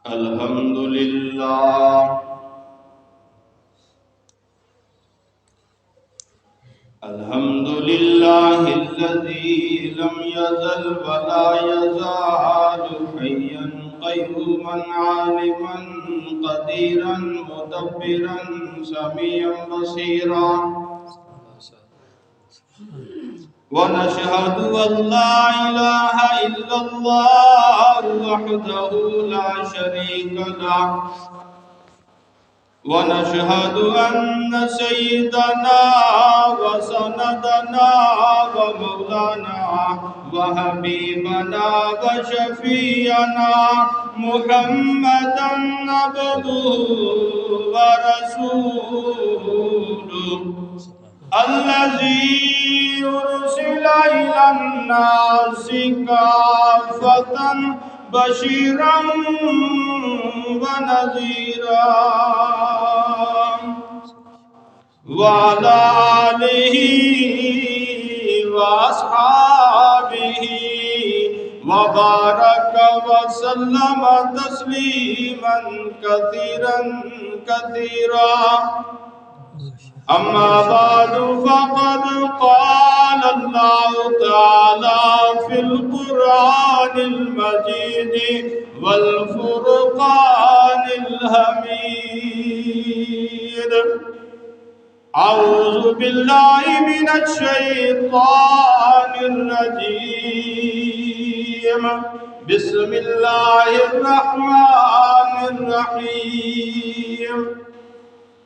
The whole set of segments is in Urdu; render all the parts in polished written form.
الحمد لله الحمد لله الذي لم يزل ولا يزال حيا قيوما عالما قديرا مدبرا سميعا بصيرا ونشهد أن لا إله إلا الله وحده لا شريك له ونشهد أن سيدنا وسندنا ومولانا وحبيبنا وشفيعنا محمدا عبده ورسوله الذي أرسل إلى الناس كافة بشيرا ونذيرا وعلى آله وأصحابه وبارك وسلم تسليما كثيرا كثيرا أما بعد فقد قال الله تعالى في القرآن المجيد والفرقان الحميد أعوذ بالله من الشيطان الرجيم بسم الله الرحمن الرحيم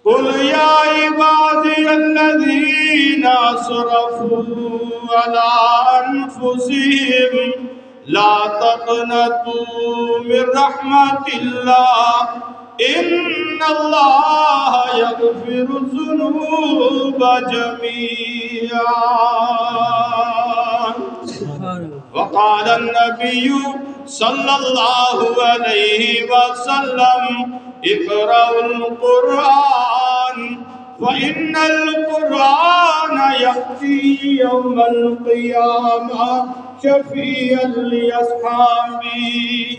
قل يا عبادي الذين أسرفوا على أنفسهم لا تقنطوا من رحمة الله إن الله يغفر الذنوب جميعا وقال النبي صلى الله عليه وسلم اقرأوا القرآن فإن القرآن يأتي يوم القيامة شفيعا لأصحابه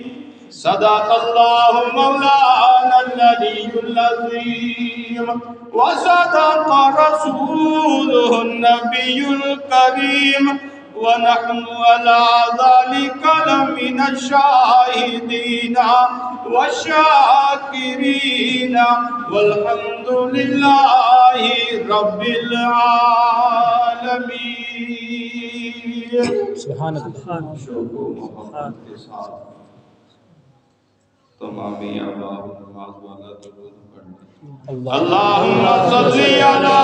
صدق الله مولانا العلي العظيم وصدق رسوله النبي الكريم ونحن على ذلك لمن الشاهدين والشاكرين والحمد لله رب العالمين سبحان اللہ شوق و محبت کے ساتھ تمامی آباد نماز والا درود پڑھیں اللہم صلی علی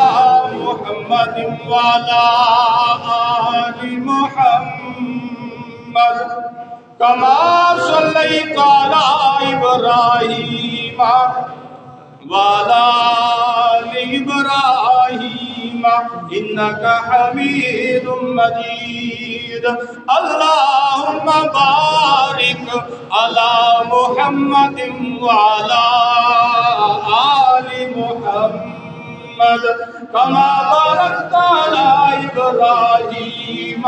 محمد وعلی آل محمد کما صلیت علی ابراہیم وعلی آل ابراہیم انک حمید مجید اللہم بارک علی محمد وعلی آل محمد کما بارکت علی ابراہیم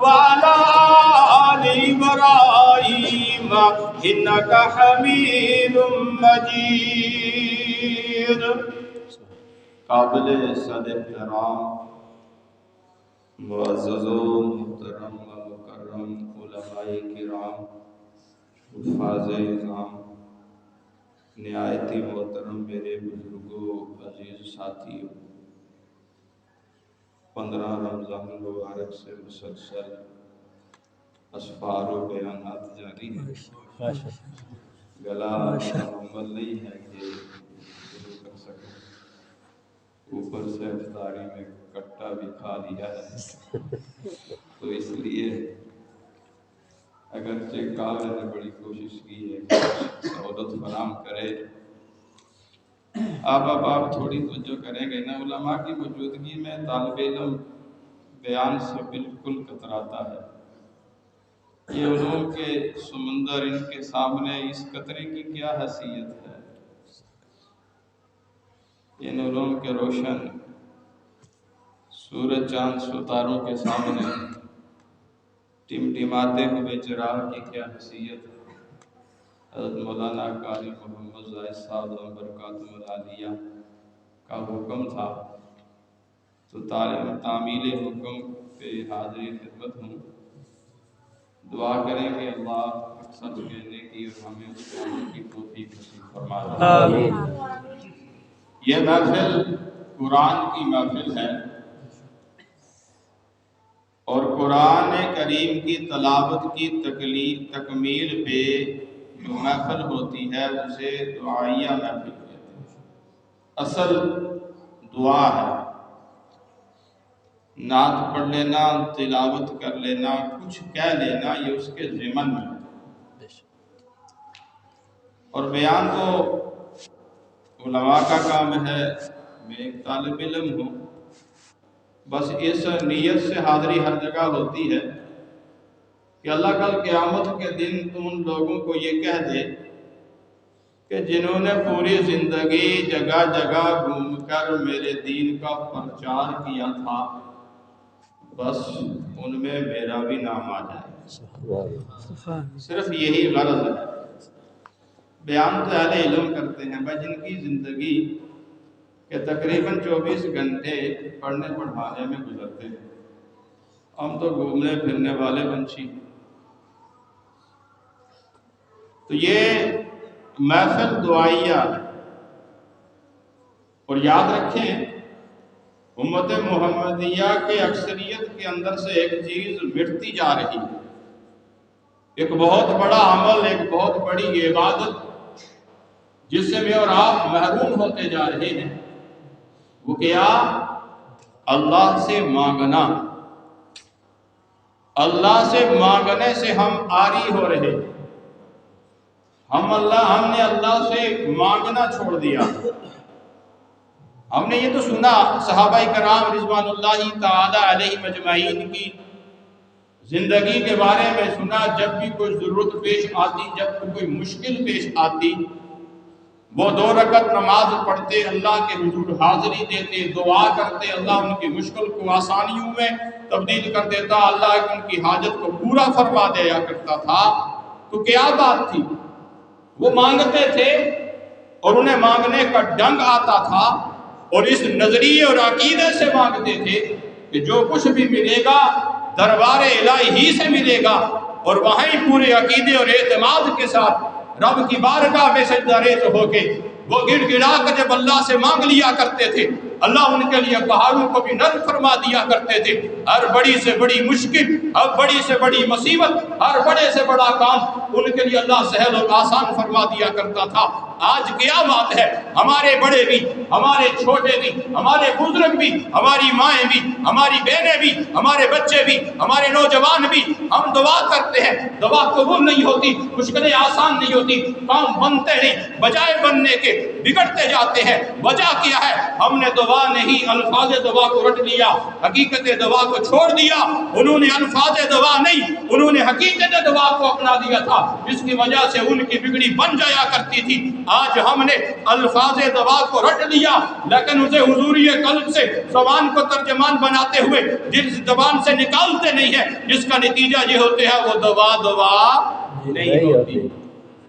وعلی آل ابراہیم انک حمید مجید قابل صد احترام معزز و محترم و مکرم علماء کرام حفاظ اعظام نہایت ہی محترم میرے بزرگوں عزیز ساتھیوں 15 رمضان المبارک سے مسلسل اسفار و بیانات جاری ہیں گلا مکمل نہیں ہے کہ شروع کر سکیں اوپر سے افطاری میں کٹا بھی کھا لیا ہے تو اس لیے اگرچہ کابل نے بڑی کوشش کی ہے کہ سہولت فراہم کرے آپ تھوڑی توجہ کریں گے نا علماء کی موجودگی میں طالب علم بیان سے بالکل کتراتا ہے یہ علوم کے سمندر ان کے سامنے اس قطرے کی کیا حیثیت ہے ان علوم کے روشن سورج چاند ستاروں کے سامنے ٹمٹماتے ہوئے چراغ کی کیا حیثیت ہے حضرت مولانا قاری محمد زاہد صاحب برکاتہ العالیہ کا حکم تھا، تو تعمیل حکم پہ حاضری خدمت ہوں۔ دعا کریں کہ اللہ سچ کہنے کی اور ہمیں اس کے عمل کی توفیق نصیب فرما دے۔ یہ محفل قرآن کی محفل ہے، اور قرآن کریم کی تلاوت کی تکمیل پہ جو محفل ہوتی ہے اسے دعائیہ محفل کہتے ہیں۔ اصل دعا ہے، نعت پڑھ لینا، تلاوت کر لینا، کچھ کہہ لینا، یہ اس کے ضمن میں، اور بیان تو علماء کا کام ہے۔ میں ایک طالب علم ہوں، بس اس نیت سے حاضری ہر جگہ ہوتی ہے کہ اللہ کل قیامت کے دن تم ان لوگوں کو یہ کہہ دے کہ جنہوں نے پوری زندگی جگہ جگہ گھوم کر میرے دین کا پرچار کیا تھا، بس ان میں میرا بھی نام آ جائے۔ صرف یہی غرض ہے۔ بیان تو اہل علم کرتے ہیں بھائی، جن کی زندگی کہ تقریباً 24 گھنٹے پڑھنے پڑھانے میں گزرتے ہیں، ہم تو گھومنے پھرنے والے بنشی۔ تو یہ محفل دعائیہ، اور یاد رکھیں امت محمدیہ کے اکثریت کے اندر سے ایک چیز مٹتی جا رہی ہے، ایک بہت بڑا عمل، ایک بہت بڑی عبادت جس سے میں اور آپ محروم ہوتے جا رہے ہیں، وہ کیا؟ اللہ سے مانگنا۔ اللہ سے مانگنے سے ہم عاری ہو رہے، ہم نے اللہ سے مانگنا چھوڑ دیا۔ ہم نے یہ تو سنا صحابہ کرام رضوان اللہ تعالی علیہ مجمعین کی زندگی کے بارے میں سنا، جب بھی کوئی ضرورت پیش آتی، جب بھی کوئی مشکل پیش آتی، وہ 2 رکعت نماز پڑھتے، اللہ کے حضور حاضری دیتے، دعا کرتے، اللہ ان کی مشکل کو آسانیوں میں تبدیل کر دیتا، اللہ ان کی حاجت کو پورا فرما دیا کرتا تھا۔ تو کیا بات تھی؟ وہ مانگتے تھے اور انہیں مانگنے کا ڈنگ آتا تھا، اور اس نظریے اور عقیدے سے مانگتے تھے کہ جو کچھ بھی ملے گا دربار الہی سے ملے گا، اور وہیں پورے عقیدے اور اعتماد کے ساتھ رب کی بارگاہ میں سجدہ ریز ہو کے وہ گڑ گڑا کر جب اللہ سے مانگ لیا کرتے تھے، اللہ ان کے لیے پہاڑوں کو بھی نرم فرما دیا کرتے تھے۔ ہر بڑی سے بڑی مشکل، ہر بڑی سے بڑی مصیبت، ہر بڑے سے بڑا کام ان کے لیے اللہ سہل اور آسان فرما دیا کرتا تھا۔ آج کیا بات ہے، ہمارے بڑے بھی، ہمارے چھوٹے بھی، ہمارے بزرگ بھی، ہماری مائیں بھی، ہماری بہنیں بھی، ہمارے بچے بھی، ہمارے نوجوان بھی، ہم دعا کرتے ہیں، دعا قبول نہیں ہوتی، مشکلیں آسان نہیں ہوتی، کام بنتے نہیں، بجائے بننے کے بگڑتے جاتے ہیں۔ وجہ کیا ہے؟ ہم نے دعا نہیں، الفاظ دعا کو رٹ لیا، حقیقت دعا کو چھوڑ دیا۔ انہوں نے الفاظ دعا نہیں، انہوں نے حقیقت دعا کو اپنا دیا تھا، جس کی وجہ سے ان کی بگڑی بن جایا کرتی تھی۔ آج ہم نے الفاظ دعا کو رٹ لیا، لیکن اسے حضوری قلب سے زبان کو ترجمان بناتے ہوئے جس زبان سے نکالتے نہیں ہے، جس کا نتیجہ یہ ہوتے ہے وہ دعا نہیں ہوتی۔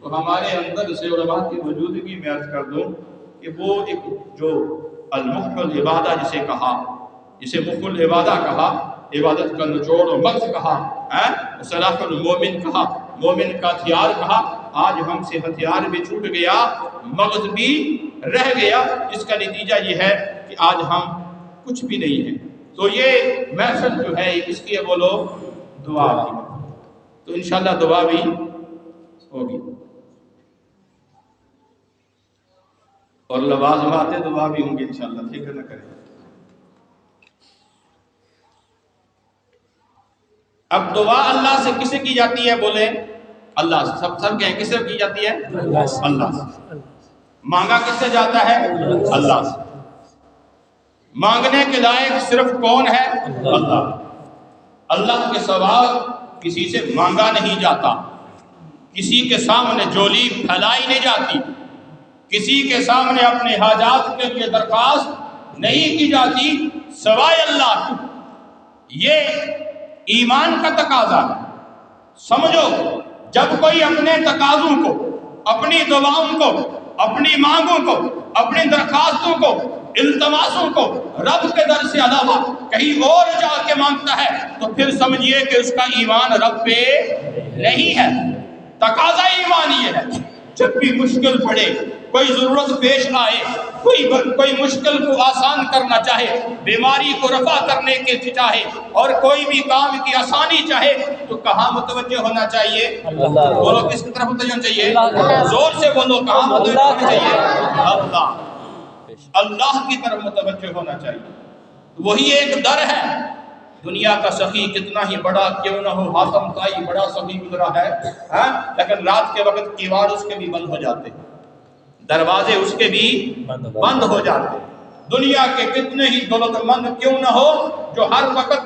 تو ہمارے اندر سے علماء کی موجودگی میں عرض کر دوں کہ وہ ایک جو المخ العبادہ جسے کہا، جسے مخ العبادہ کہا، عبادت کا نچوڑ و مغز کہا، صلاح المومن کہا، مومن کا ہتھیار کہا، آج ہم سے ہتھیار بھی چھوٹ گیا، مغز بھی رہ گیا۔ اس کا نتیجہ یہ ہے کہ آج ہم کچھ بھی نہیں ہیں۔ تو یہ محفل جو ہے اس کی بولو دعا کی، تو انشاءاللہ دعا بھی ہوگی، اور لوازمات دعا بھی ہوں گے انشاءاللہ، فکر نہ کریں۔ اب دعا اللہ سے کسے کی جاتی ہے؟ بولے اللہ سے۔ سب کہیں کسے کی جاتی ہے؟ اللہ سے۔ مانگا کس سے جاتا ہے؟ اللہ سے۔ مانگنے کے لائق صرف کون ہے؟ اللہ۔ اللہ کے سوا کسی سے مانگا نہیں جاتا، کسی کے سامنے جولی پھیلائی نہیں جاتی، کسی کے سامنے اپنے حاجات کے لیے درخواست نہیں کی جاتی سوائے اللہ کی۔ یہ ایمان کا تقاضا ہے۔ سمجھو، جب کوئی اپنے تقاضوں کو اپنی دعاؤں کو، اپنی مانگوں کو، اپنی درخواستوں کو، التماسوں کو رب کے در سے علاوہ کہیں اور جا کے مانگتا ہے تو پھر سمجھیے کہ اس کا ایمان رب پہ نہیں ہے۔ تقاضا ایمان یہ ہے، جب بھی مشکل پڑے، کوئی ضرورت پیش آئے، کوئی مشکل کو آسان کرنا چاہے، بیماری کو رفع کرنے کے چاہے، اور کوئی بھی کام کی آسانی چاہے، تو کہاں متوجہ ہونا چاہیے؟ بولو کس کی طرف متوجہ ہونا چاہیے؟ زور سے بولو، کہاں متوجہ ہونا چاہیے؟ اللہ، اللہ کی طرف متوجہ ہونا چاہیے۔ وہی ایک در ہے، دنیا کا سخی کتنا ہی بڑا کیوں نہ ہو، حاتم طائی بڑا سخی گزرا ہے، لیکن رات کے وقت کیواڑ اس کے بھی بند ہو جاتے، دروازے اس کے بھی بند ہو جاتے۔ دنیا کے کتنے ہی دولت مند کیوں نہ ہو، جو ہر وقت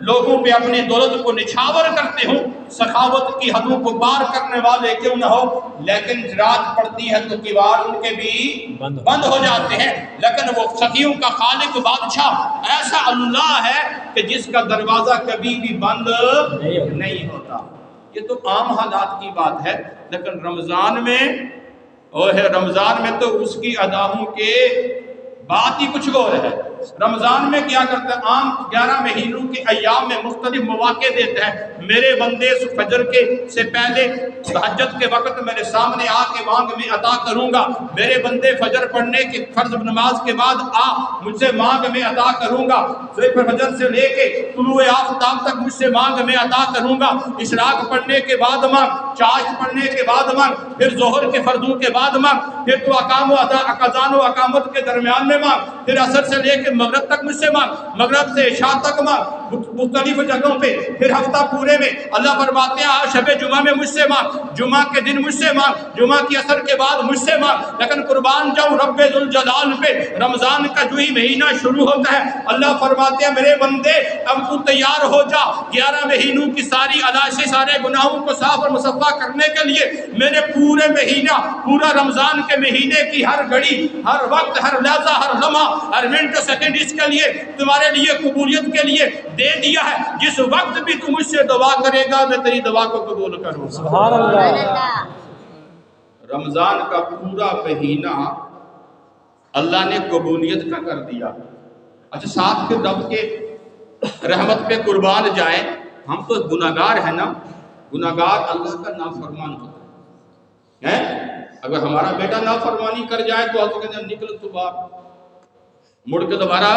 لوگوں پہ اپنی دولت کو نچھاور کرتے ہوں، سخاوت کی حدوں کو پار کرنے والے کیوں نہ ہو، لیکن رات پڑتی ہے تو کیواڑ ان کے بھی بند ہو جاتے ہیں۔ لیکن وہ سخیوں کا خالق بادشاہ ایسا اللہ ہے کہ جس کا دروازہ کبھی بھی بند نہیں ہوتا۔ یہ تو عام حالات کی بات ہے، لیکن رمضان میں تو اس کی اداؤں کے بات ہی کچھ اور ہے۔ رمضان میں کیا کرتا ہے؟ عام 11 مہینوں کے ایام میں مختلف مواقع دیتا ہے، میرے بندے فجر کے سے پہلے تہجد کے وقت میرے سامنے آ کے مانگ میں عطا کروں گا، میرے بندے فجر پڑھنے کی فرض نماز کے بعد مجھ سے مانگ میں عطا کروں گا، فجر سے لے کے طلوع آفتاب تک مجھ سے مانگ میں عطا کروں گا، اشراق پڑھنے کے بعد مانگ، چاشت پڑھنے کے بعد مانگ، پھر ظہر کے فرضوں کے بعد مانگ، پھر تو اذان و اقامت کے درمیان میں مانگ، پھر عصر سے لے کے مغرب تک مجھ سے مانگ، مغرب سے عشاء تک مانگ، مختلف جگہوں پہ، پھر ہفتہ پورے میں اللہ فرماتے ہیں شب جمعہ میں مجھ سے مانگ، جمعہ کے دن مجھ سے مانگ، جمعہ کی عصر کے بعد مجھ سے مانگ۔ لیکن قربان جاؤں رب ذوالجلال پہ، رمضان کا جو ہی مہینہ شروع ہوتا ہے اللہ فرماتے ہیں میرے بندے اب تو تیار ہو جا، 11 مہینوں کی ساری علاشیں، سارے گناہوں کو صاف اور مصفا کرنے کے لیے میرے پورے مہینہ، پورا رمضان کے مہینے کی ہر گھڑی، ہر وقت، ہر لحظہ، ہر لمحہ، ہر منٹ سیکنڈ اس کے لیے تمہارے لیے قبولیت کے لیے دے دیا ہے۔ جس وقت بھی تم مجھ سے دعا کرے گا میں تیری دعا کو قبول کروں گا۔ سبحان اللہ۔ رمضان کا پورا مہینہ اللہ نے قبولیت کا کر دیا۔ اچھا ساتھ پھر رب کے رحمت پہ قربان جائیں، ہم تو گناہگار ہیں نا، گناہگار اللہ کا نافرمان ہوتا ہے۔ اگر ہمارا بیٹا نافرمانی کر جائے تو اللہ کہتے ہیں نکل تو باہر، مڑ کے دوبارہ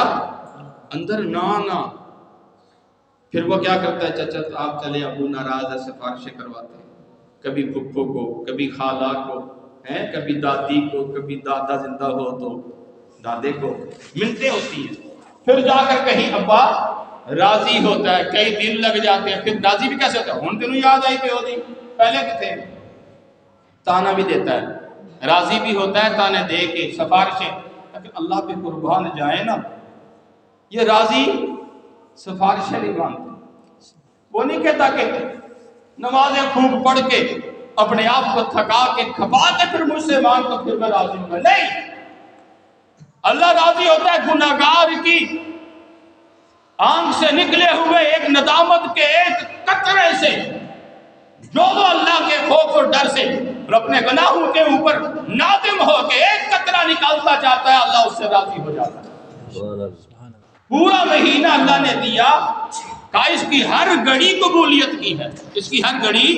اندر نہ آنا۔ پھر وہ کیا کرتا ہے؟ چچا آپ چلے، ابو ناراض ہے، سفارشیں کرواتے ہیں، کبھی پھپھو کو، کبھی خالہ کو، کبھی دادی کو، کبھی دادا زندہ ہو تو دادے کو ملتے ہوتی ہیں۔ پھر جا کر کہیں ابا راضی ہوتا ہے، کئی دن لگ جاتے ہیں، پھر راضی بھی کیسے ہوتا ہے؟ ہن تینوں یاد آئی پہ ہو دی پہلے کتنے، تانا بھی دیتا ہے، راضی بھی ہوتا ہے تانے دے کے، سفارشیں۔ لیکن اللہ پہ قربان جائے نا، یہ راضی سفارشیں نہیں مانگتے، وہ نہیں کہتا کہ نمازیں خوب پڑھ کے اپنے آپ کو تھکا کے کھپا کے پھر مجھ سے مانگ تو پھر میں راضی ہوں گا، نہیں۔ اللہ راضی ہوتا ہے گناہگار کی آنکھ سے نکلے ہوئے ایک ندامت کے ایک قطرے سے، جو وہ اللہ کے خوف اور ڈر سے اور اپنے گناہوں کے اوپر نادم ہو کے ایک قطرہ نکالتا جاتا ہے، اللہ اس سے راضی ہو جاتا ہے۔ پورا مہینہ اللہ نے دیا کہ اس کی ہر گھڑی قبولیت کی ہے، اس کی ہر گھڑی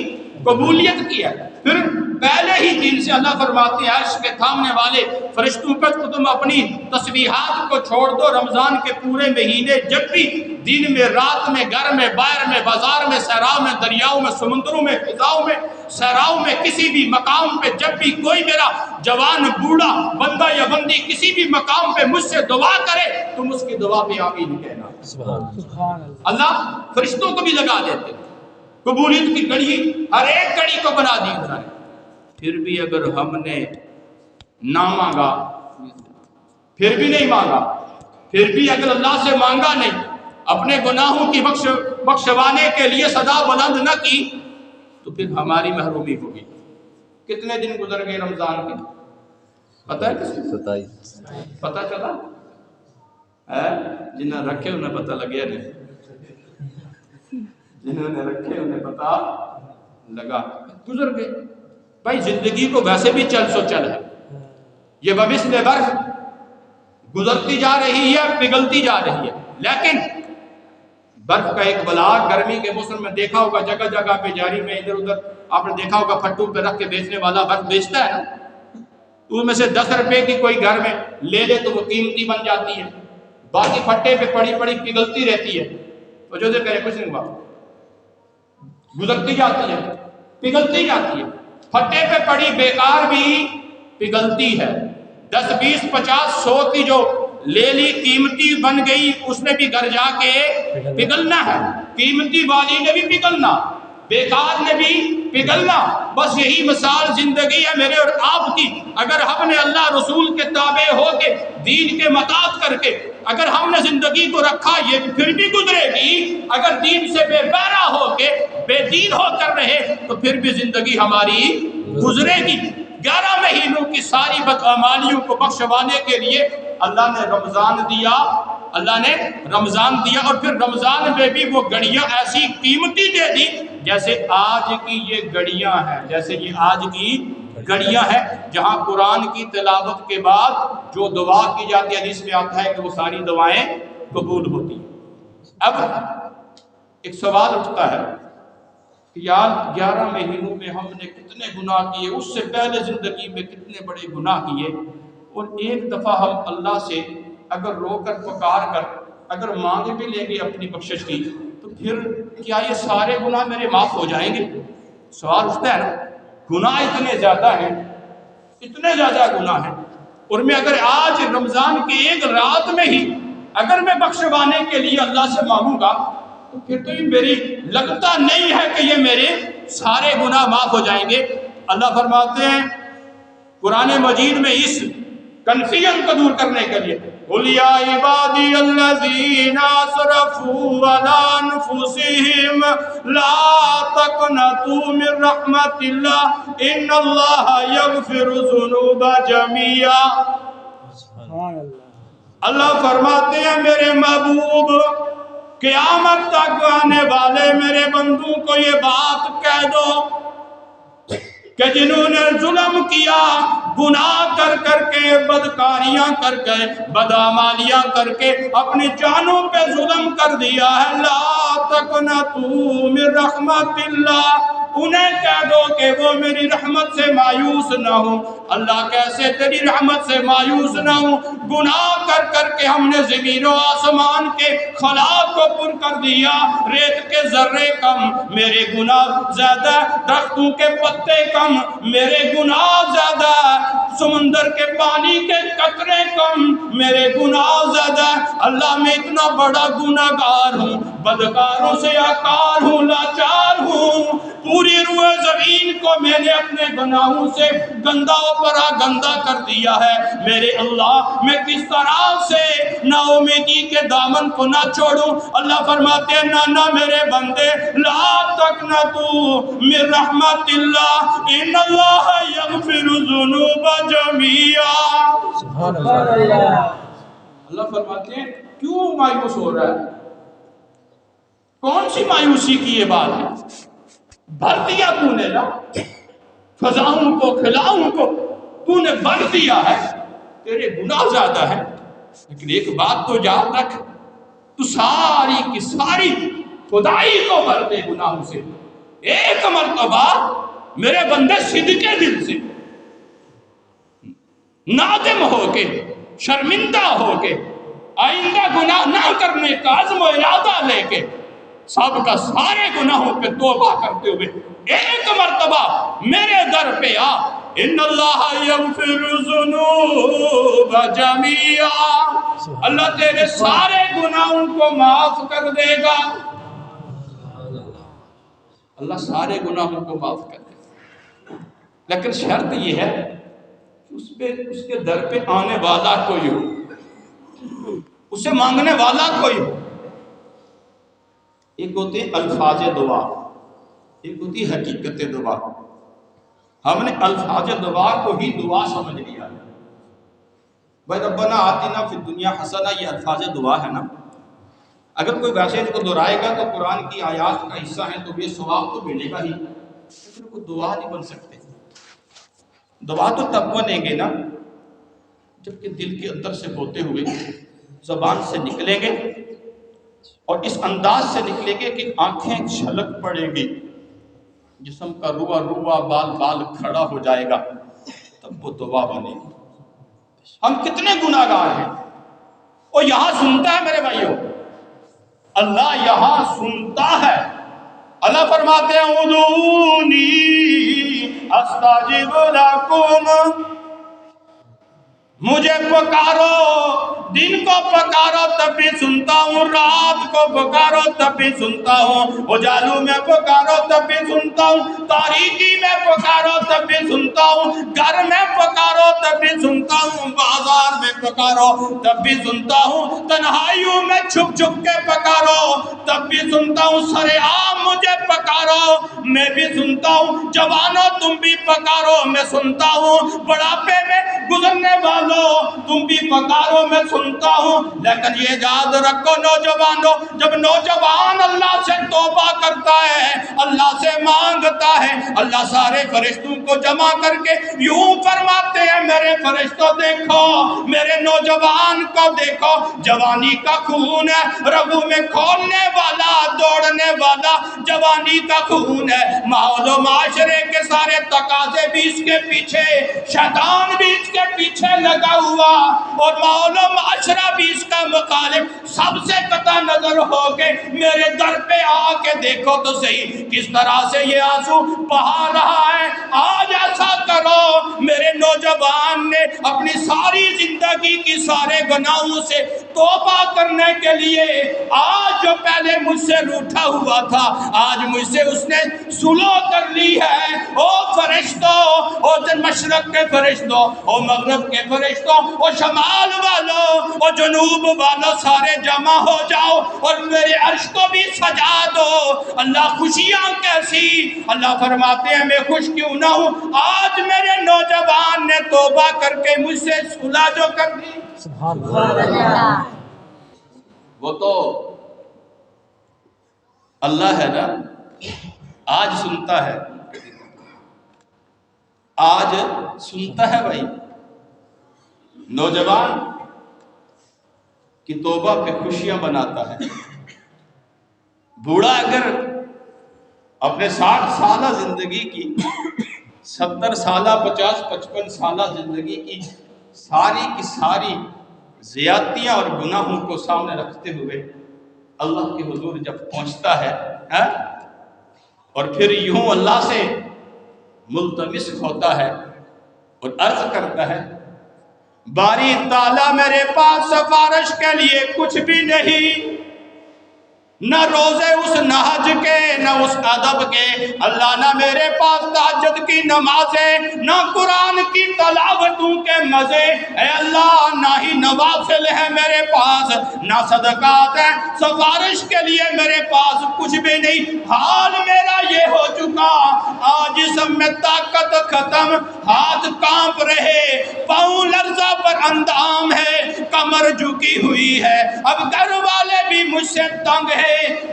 قبولیت کی ہے۔ پھر پہلے ہی دن سے اللہ فرماتے ہیں عرش کے تھامنے والے فرشتوں پر تم اپنی تسبیحات کو چھوڑ دو، رمضان کے پورے مہینے جب بھی دن میں، رات میں، گھر میں، باہر میں، بازار میں، صحراؤں میں، دریاؤں میں، سمندروں میں، فضاؤں میں، صحراؤں میں، کسی بھی مقام پہ جب بھی کوئی میرا جوان بوڑھا بندہ یا بندی کسی بھی مقام پہ مجھ سے دعا کرے تم اس کی دعا پہ آمین کہنا۔ اللہ فرشتوں کو بھی لگا دیتے، قبولیت کی گھڑی ہر ایک گھڑی کو بنا دی انہوں نے۔ پھر بھی اگر ہم نے نہ مانگا، پھر بھی نہیں مانگا، پھر بھی اگر اللہ سے مانگا نہیں، اپنے گناہوں کی بخشوانے کے لیے صدا بلند نہ کی تو پھر ہماری محرومی ہوگی۔ کتنے دن گزر گئے رمضان کے؟ پتہ ہے کسی کو؟ 27 پتہ چلا؟ جنہیں رکھے انہیں پتہ لگیا نہیں، جنہوں نے رکھے انہیں پتہ لگا، گزر گئے بھائی زندگی کو ویسے بھی چل سو چل ہے، یہ بمثل برف گزرتی جا رہی ہے، پگھلتی جا رہی ہے، لیکن برف کا ایک بلاک گرمی کے موسم میں دیکھا ہوگا جگہ جگہ پہ جاری میں ادھر ادھر آپ نے دیکھا ہوگا پھٹو پہ رکھ کے بیچنے والا برف بیچتا ہے نا، تو ان میں سے 10 روپے کی کوئی گھر میں لے لے تو وہ قیمتی بن جاتی ہے، باقی پھٹے پہ پڑی پڑی پگھلتی رہتی ہے، تو جو سے کرے کچھ نہیں ہوا، گزرتی جاتی ہے، پگھلتی جاتی ہے، پھٹے پہ پڑی بیکار بھی پگھلتی ہے، 10 20 50 100 کی جو لے لی قیمتی بن گئی، اس نے بھی گھر جا کے پگھلنا ہے، قیمتی والی نے بھی پگھلنا، بیکار نے بھی پگھلنا۔ بس یہی مثال زندگی ہے میرے اور آپ کی، اگر ہم نے اللہ رسول کے تابع ہو کے دین کے مطاعت کر کے اگر ہم نے زندگی کو رکھا، یہ پھر بھی گزرے گی، اگر دین سے بے بہرا ہو کے بے دین ہو کر رہے تو پھر بھی زندگی ہماری گزرے گی۔ 11 مہینوں کی ساری بدعمالیوں کو بخشوانے کے لیے اللہ نے رمضان دیا، اللہ نے رمضان دیا، اور پھر رمضان میں بھی وہ گھڑیاں ایسی قیمتی دے دی جیسے آج کی یہ گھڑیاں ہیں، جیسے یہ آج کی گھڑیاں ہیں، جہاں قرآن کی تلاوت کے بعد جو دعا کی جاتی ہے، حدیث میں آتا ہے کہ وہ ساری دعائیں قبول ہوتی ہیں۔ اب ایک سوال اٹھتا ہے کہ یار 11 مہینوں میں ہم نے کتنے گناہ کیے، اس سے پہلے زندگی میں کتنے بڑے گناہ کیے، اور ایک دفعہ ہم اللہ سے اگر رو کر پکار کر اگر مانگ بھی لیں گے اپنی بخشش کی، تو پھر کیا یہ سارے گناہ میرے معاف ہو جائیں گے؟ سوال اٹھتا ہے نا، گناہ اتنے زیادہ ہیں، اتنے زیادہ گناہ ہیں، اور میں اگر آج رمضان کی ایک رات میں ہی اگر میں بخشوانے کے لیے اللہ سے مانگوں گا تو پھر تو یہ میری لگتا نہیں ہے کہ یہ میرے سارے گناہ معاف ہو جائیں گے۔ اللہ فرماتے ہیں قرآن مجید میں اس کنفیوژن کو دور کرنے کے لیے، قُلْ يَا عِبَادِيَ الَّذِينَ أَسْرَفُوا عَلَىٰ أَنفُسِهِمْ لَا تَقْنَطُوا مِن رَّحْمَةِ اللَّهِ إِنَّ اللَّهَ يَغْفِرُ الذُّنُوبَ جَمِيعًا۔ اللہ فرماتے ہیں میرے محبوب، قیامت تک آنے والے میرے بندوں کو یہ بات کہہ دو کہ جنہوں نے ظلم کیا، گناہ کر کر کے، بدکاریاں کر کے، بدعمالیاں کر کے اپنی جانوں پہ ظلم کر دیا ہے، لا تقنطوا من رحمت اللہ، انہیں کہہ دو کہ وہ میری رحمت سے مایوس نہ ہوں۔ اللہ کیسے تیری رحمت سے مایوس نہ ہوں؟ گناہ کر کر کے ہم نے زمین و آسمان کے خلا کو پر کر دیا، ریت کے ذرے کم میرے گناہ زیادہ، درختوں کے پتے کم میرے گناہ زیادہ، سمندر کے پانی کے قطرے کم میرے گناہ زیادہ۔ اللہ میں اتنا بڑا گناہ گار ہوں، بدکاروں سے عاقار ہوں، لاچار ہوں، پوری روح زمین کو میں نے اپنے گناہوں سے گندا اوپرا گندا کر دیا ہے۔ میرے اللہ میں کس طرح سے نا امیدی کے دامن کو نہ چھوڑوں؟ اللہ فرماتے ہیں نہ میرے بندے، لا تقنطوا من رحمت اللہ ان اللہ یغفر الذنوب جميعا۔ سبحان اللہ۔ اللہ فرماتے ہیں کیوں مایوس ہو رہا ہے؟ کون سی مایوسی کی یہ بات ہے؟ بھر دیا تو نے نا، فضاؤں کو خلاؤں کو تو نے بھر دیا ہے، تیرے گناہ زیادہ ہیں، لیکن ایک بات تو یاد رکھ، تو ساری کی ساری خدائی کو بھر دے گناہوں سے، ایک مرتبہ میرے بندے صدقے دل سے نادم ہو کے، شرمندہ ہو کے، آئندہ گناہ نہ کرنے کا عزم و ارادہ لے کے، سب کا سارے گناہوں پہ توبہ کرتے ہوئے ایک مرتبہ میرے در پہ آ، ان اللہ یغفر الذنوب جميعا، اللہ تیرے سارے گناہوں کو معاف کر دے گا۔ اللہ سارے گناہوں کو معاف کر دے گا، لیکن شرط یہ ہے کہ اس کے در پہ آنے والا کوئی ہو، اسے مانگنے والا کوئی ہو۔ ایک ہوتے الفاظ دعا، ایک ہوتی حقیقت دعا۔ ہم نے الفاظ دعا کو ہی دعا سمجھ لیا ہے۔ بھائی ربنا آتنا فی الدنیا حسنہ، یہ الفاظ دعا ہے نا، اگر کوئی ویسے اس کو دہرائے گا تو قرآن کی آیات کا حصہ ہے تو یہ ثواب تو ملے گا ہی، لیکن کوئی دعا نہیں بن سکتے۔ دعا تو تب بنیں گے نا جبکہ دل کے اندر سے ہوتے ہوئے زبان سے نکلیں گے اور اس انداز سے نکلیں گے کہ آنکھیں چھلک پڑیں گی، جسم کا روا روا بال بال کھڑا ہو جائے گا، تب وہ دعا بنے گی۔ ہم کتنے گناہگار ہیں، وہ یہاں سنتا ہے میرے بھائیوں، اللہ یہاں سنتا ہے۔ اللہ فرماتے ہیں ادعونی استجب لکم، مجھے پکارو، دن کو پکارو تب بھی سنتا ہوں، رات کو پکارو تب بھی سنتا ہوں، اجالوں میں پکارو تب بھی سنتا ہوں، تاریکی میں پکارو تب بھی سنتا ہوں، گھر میں پکارو تب بھی سنتا ہوں، بازار میں پکارو تب بھی سنتا ہوں، تنہائیوں میں چھپ چھپ کے پکارو تب بھی سنتا ہوں، سر عام مجھے پکارو میں بھی سنتا ہوں، جوانوں تم بھی پکارو میں سنتا ہوں، بڑھاپے میں گزرنے والوں تم بھی پکارو میں سنتا ہوں۔ لیکن یہ یاد رکھو نوجوانوں، جب نوجوان اللہ سے توبہ کرتا ہے، اللہ سے مانگتا ہے، اللہ سارے فرشتوں کو جمع کر کے یوں فرماتے ہیں میرے فرشتوں دیکھو، میرے نوجوان کو دیکھو، جوانی کا خون ہے، رگوں میں کھولنے والا، دوڑنے والا جوانی کا خون ہے، ماحول و معاشرے کے سارے تقاضے بھی اس کے پیچھے، شیطان بھی اس کے پیچھے لگا ہوا، اور ماحول و معاشرہ بھی اس کا مخالف، سب سے قطع نظر ہو کے میرے در پہ آ کے دیکھو تو صحیح کس طرح سے یہ آنسو بہا رہا ہے۔ آج ایسا کرو، میرے نوجوان نے اپنی ساری زندگی کی سارے گناہوں سے توبہ کرنے کے لیے آج جو پہلے مجھ سے روٹھا ہوا تھا، آج مجھ سے اس نے صلح کر لی ہے۔ او فرشتوں، او مشرق کے فرشتوں، او مغرب کے فرشتوں، او شمال والوں، او جنوب والوں، سارے جمع ہو جاؤ اور میرے عرش کو بھی سجا دو۔ اللہ خوشیاں کیسی، اللہ فرماتے ہیں میں خوش کیوں نہ ہوں، آج میرے نوجوان نے توبہ کر کے مجھ سے صلح جو کر دی۔ سبحان اللہ، وہ تو اللہ ہے نا، آج سنتا ہے، آج سنتا ہے بھائی۔ نوجوان کی توبہ پہ خوشیاں مناتا ہے، بوڑھا اگر اپنے 60 سالہ زندگی کی، 70 سالہ 50-55 سالہ زندگی کی ساری زیادتیاں اور گناہوں کو سامنے رکھتے ہوئے اللہ کے حضور جب پہنچتا ہے اور پھر یوں اللہ سے ملتمس ہوتا ہے اور عرض کرتا ہے باری تعالیٰ میرے پاس سفارش کے لیے کچھ بھی نہیں، نہ روزے اس نہج کے، نہ اس ادب کے، اللہ نہ میرے پاس تہجد کی نمازیں، نہ قرآن کی تلاوتوں کے مزے، اے اللہ نہ ہی نوافل ہے میرے پاس، نہ صدقات ہیں، سفارش کے لیے میرے پاس کچھ بھی نہیں۔ حال میرا یہ ہو چکا، آج جسم میں طاقت ختم، ہاتھ کانپ رہے، پاؤں لرزہ پر اندام ہے، کمر جھکی ہوئی ہے، اب گھر والے بھی مجھ سے تنگ ہے،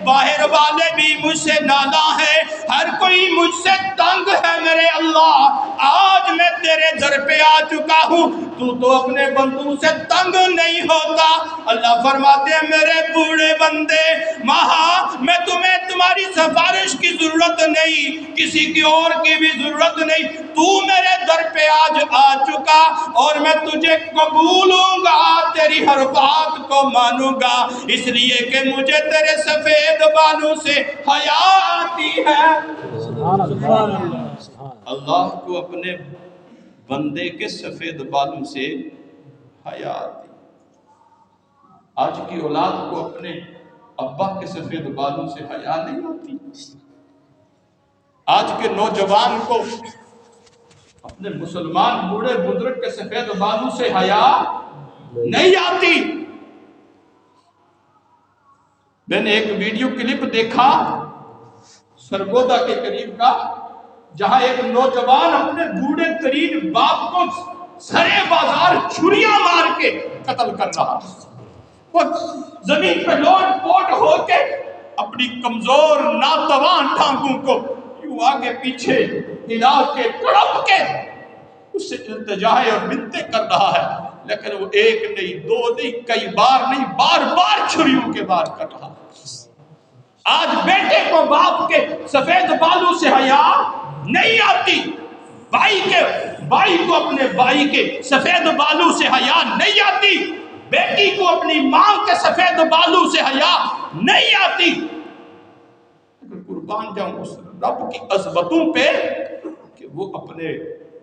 باہر والے بھی مجھ سے نالاں ہے، ہر کوئی مجھ سے تنگ ہے میرے اللہ، آج میں تیرے در پہ آ چکا ہوں، تو اپنے بندوں سے تنگ نہیں ہوتا۔ اللہ فرماتے ہیں میرے بوڑھے بندے، میں تمہیں تمہاری سفارش کی ضرورت نہیں، کسی کی اور کی بھی ضرورت نہیں، تو میرے در پہ آج آ چکا اور میں تجھے قبولوں گا، تیری ہر بات کو مانوں گا، اس لیے کہ مجھے تیرے سفید بالوں سے حیا آتی ہے۔ اللہ کو اپنے بندے کے سفید بالوں سے حیا آتی، آج کی اولاد کو اپنے ابا کے سفید بالوں سے حیا نہیں آتی، آج کے نوجوان کو اپنے مسلمان بوڑھے بزرگ کے سفید بالوں سے حیا نہیں آتی۔ میں نے ایک ویڈیو کلپ دیکھا سرگودا کے قریب کا، جہاں ایک نوجوان اپنے بوڑھے ترین باپ کو سرے بازار چھریاں مار کے قتل کر رہا، وہ زمین پہ لوٹ پوٹ ہو کے اپنی کمزور ناتوان ٹانگوں کو یوں آگے پیچھے ہلا کے تڑپ کے اس سے التجائے اور منتیں کر رہا ہے، لیکن وہ ایک نہیں، دو نہیں، کئی بار نہیں، بار بار چھریوں کے وار کر رہا ہے۔ آج بیٹے کو باپ کے سفید بالوں سے حیا نہیں آتی، بھائی کو اپنے بھائی کے سفید بالوں سے حیا نہیں آتی، بیٹی کو اپنی ماں کے سفید بالوں سے حیا نہیں آتی۔ قربان جاؤں اس رب کی عظمتوں پہ کہ وہ اپنے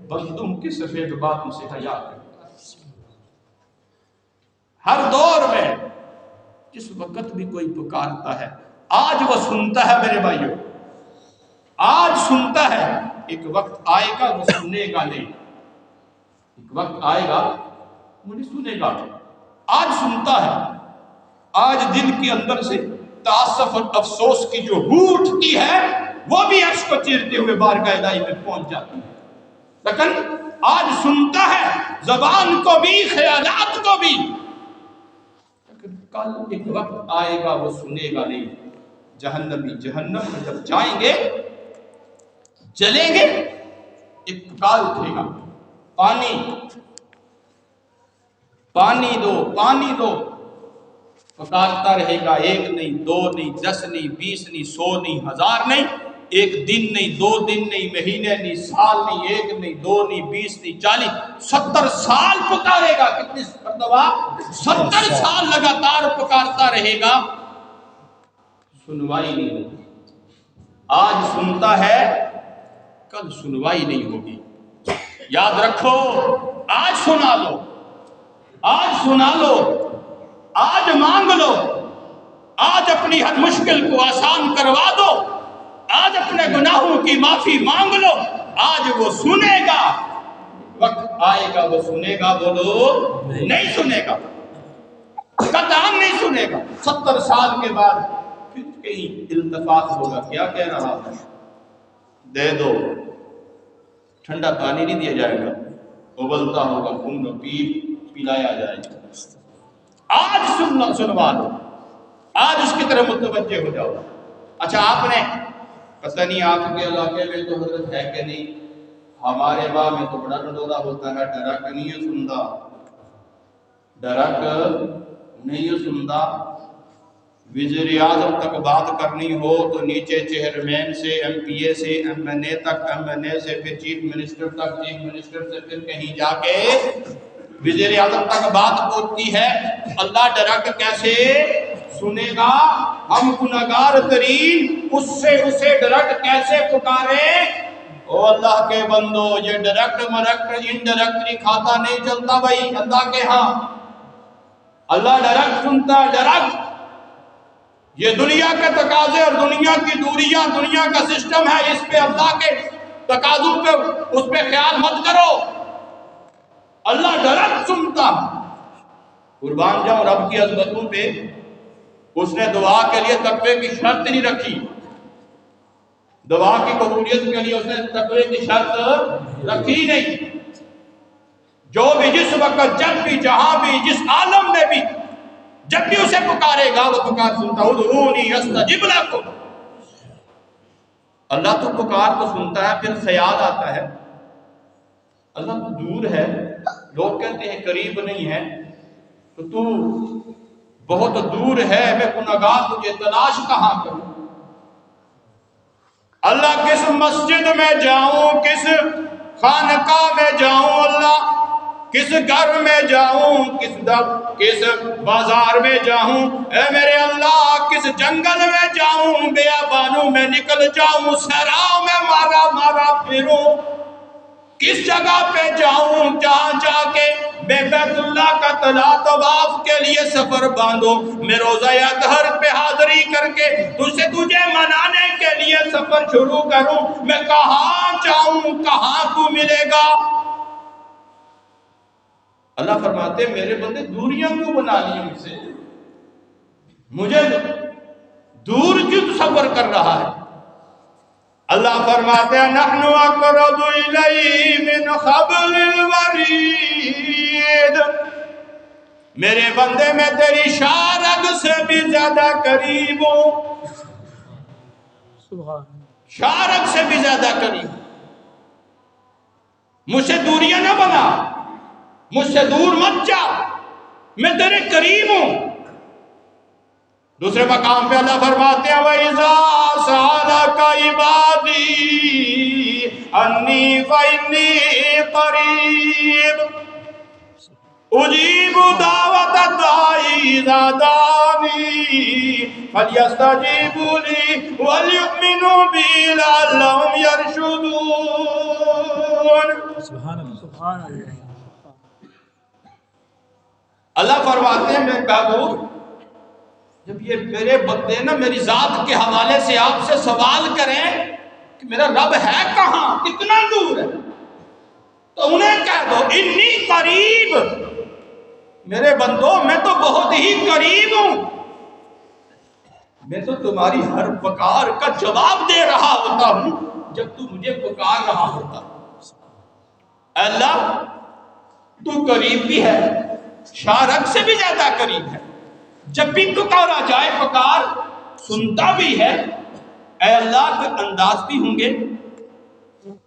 بندوں کے سفید بالوں سے حیا کرتا ہے۔ ہر دور میں جس وقت بھی کوئی پکارتا ہے، آج وہ سنتا ہے میرے بھائیوں، آج سنتا ہے، ایک وقت آئے گا وہ سنے گا نہیں، ایک وقت آئے گا وہ نہیں سنے گا۔ آج سنتا ہے، آج دل کے اندر سے تاسف اور افسوس کی جو بو اٹھتی ہے وہ بھی عرش کو چیرتے ہوئے بارگاہ الہی میں پہنچ جاتی ہے، لیکن آج سنتا ہے زبان کو بھی، خیالات کو بھی، لیکن کل ایک وقت آئے گا وہ سنے گا نہیں۔ جہنمی جہنم میں جب جائیں گے، جلیں گے، ایک پکار اٹھے گا، پانی پانی دو، پانی دو، پکارتا رہے گا، ایک نہیں، دو نہیں، 10 نہیں، 20 نہیں، 100 نہیں، 1000 نہیں، ایک دن نہیں، 2 دن نہیں، مہینے نہیں، سال نہیں، ایک نہیں، 2 نہیں، 20 نہیں، 40 70 سال پکارے گا۔ کتنی مرتبہ؟ 70 سال لگاتار پکارتا رہے گا، سنوائی نہیں ہوگی۔ آج سنتا ہے، کل سنوائی نہیں ہوگی۔ یاد رکھو، آج سنا لو، آج سنا لو، آج مانگ لو، آج اپنی ہر مشکل کو آسان کروا دو، آج اپنے گناہوں کی معافی مانگ لو، آج وہ سنے گا۔ وقت آئے گا وہ سنے گا، بولو نہیں سنے گا، قطعاً نہیں سنے گا۔ 70 سال کے بعد پھر کہیں التفات ہوگا، کیا کہہ رہا ہے؟ دے دو، ٹھنڈا پانی نہیں دیا جائے گا، ابلتا ہوگا خون و پلایا جائے گا۔ آج سنوا لو، آج اس کی طرف متوجہ ہو جاؤ۔ اچھا، آپ نے پتہ نہیں آپ کے علاقے میں تو حضرت ہے کہ نہیں، ہمارے وہاں میں تو بڑا ڈنڈورا ہوتا ہے، ڈرک نہیں ہے سنتا، ڈرک نہیں ہے سنتا۔ وزیر اعظم تک بات کرنی ہو تو نیچے چیئرمین سے، ایم پی اے سے، ایم این اے تک، ایم این اے سے پھر چیف منسٹر تک، چیف منسٹر سے پھر کہیں جا کے وزیر اعظم تک بات پہنچتی ہے۔ اللہ ڈرک کیسے سنے گا؟ ہم گناہگار ترین اس سے اسے ڈرک کیسے پکارے؟ او اللہ کے بندو، یہ ڈائریکٹ مرکٹ انڈائریکٹلی کھاتا نہیں چلتا بھائی اللہ کے ہاں۔ اللہ ڈائریکٹ سنتا ہے، ڈائریکٹ۔ یہ دنیا کے تقاضے اور دنیا کی دوریاں، دنیا کا سسٹم ہے، اس پہ اللہ کے تقاضوں پہ اس پہ خیال مت کرو۔ اللہ ڈائریکٹ سنتا۔ قربان جاؤں رب کی عظمتوں پہ، اس نے دعا کے لیے تقوی کی شرط نہیں رکھی، دعا کی قبولیت کے لیے اس نے تقوی کی شرط رکھی نہیں۔ جو بھی جس وقت، جب بھی، جہاں بھی، جس عالم میں بھی، جب بھی اسے پکارے گا وہ پکار سنتا۔ ادعونی استجب لکم۔ اللہ تو پکار تو سنتا ہے، پھر خیال آتا ہے اللہ تو دور ہے، لوگ کہتے ہیں قریب نہیں ہے، تو بہت دور ہے، میں گناہگار تجھے تلاش کہاں کروں؟ اللہ کس مسجد میں جاؤں، کس خانقاہ میں جاؤں، اللہ کس گھر میں جاؤں، کس بازار میں جاؤں، اے میرے اللہ کس جنگل میں جاؤں، بیابانوں میں نکل جاؤں، صحراؤں میں مارا پھروں، کس جگہ پہ جاؤں جہاں جا کے میں بیت اللہ کا طواف کے لیے سفر باندھوں، میں روزہ اطہر پہ حاضری کر کے تجھے منانے کے لیے سفر شروع کروں، میں کہاں جاؤں، کہاں تو ملے گا؟ اللہ فرماتے میرے بندے دوریاں کیوں بنا لی مجھ سے، مجھے دور کیوں تصور کر رہا ہے؟ اللہ فرماتے ہیں نحن اقرب الیہ من حبل الورید، میرے بندے میں تیری شارگ سے بھی زیادہ قریب ہوں، شارگ سے بھی زیادہ قریب۔ مجھ سے دوریاں نہ بنا، مجھ سے دور مت جا، میں تیرے قریب ہوں۔ دوسرے مقام پہ اللہ فرماتے ہیں وَإِذَا سَأَلَكَ عِبَادِي أَنِّي فَإِنِّي قَرِيبٌ أُجِيبُ دَعْوَةَ الدَّاعِ إِذَا دَعَانِ فَلْيَسْتَجِيبُوا لِي وَلْيُؤْمِنُوا بِي لَعَلَّهُمْ يَرْشُدُونَ۔ سبحان اللہ، سبحان اللہ۔ اللہ فرماتے ہیں میرے محبوب، جب یہ میرے بندے نا میری ذات کے حوالے سے آپ سے سوال کریں کہ میرا رب ہے کہاں، کتنا دور ہے، تو انہیں کہہ دو انی قریب، میرے بندو میں تو بہت ہی قریب ہوں، میں تو تمہاری ہر پکار کا جواب دے رہا ہوتا ہوں جب تو مجھے پکار رہا ہوتا۔ اے اللہ تو قریب بھی ہے، شارک سے بھی زیادہ قریب ہے، جب بھی پکارا جائے پکار سنتا بھی ہے۔ اے اللہ کوئی انداز بھی ہوں گے،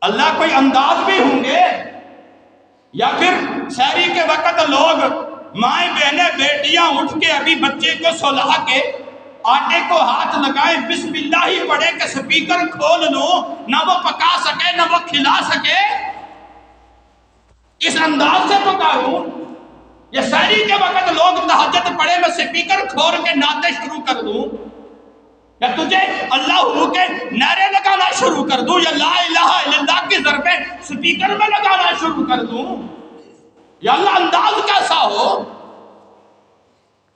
اللہ کوئی انداز بھی ہوں گے، یا پھر سحری کے وقت لوگ مائیں بہنیں بیٹیاں اٹھ کے ابھی بچے کو سلا کے آٹے کو ہاتھ لگائے بسم اللہ ہی پڑھے کہ سپیکر کھول لو، نہ وہ پکا سکے نہ وہ کھلا سکے، اس انداز سے پکاروں؟ یا سحری کے وقت لوگ تہجد پڑھے میں سپیکر کھول کے نعتیں شروع کر دوں، یا تجھے اللہ ہو کے نعرے لگانا شروع کر دوں، یا لا الہ الا اللہ کی ضربیں سپیکر میں لگانا شروع کر دوں؟ یا اللہ انداز کیسا ہو؟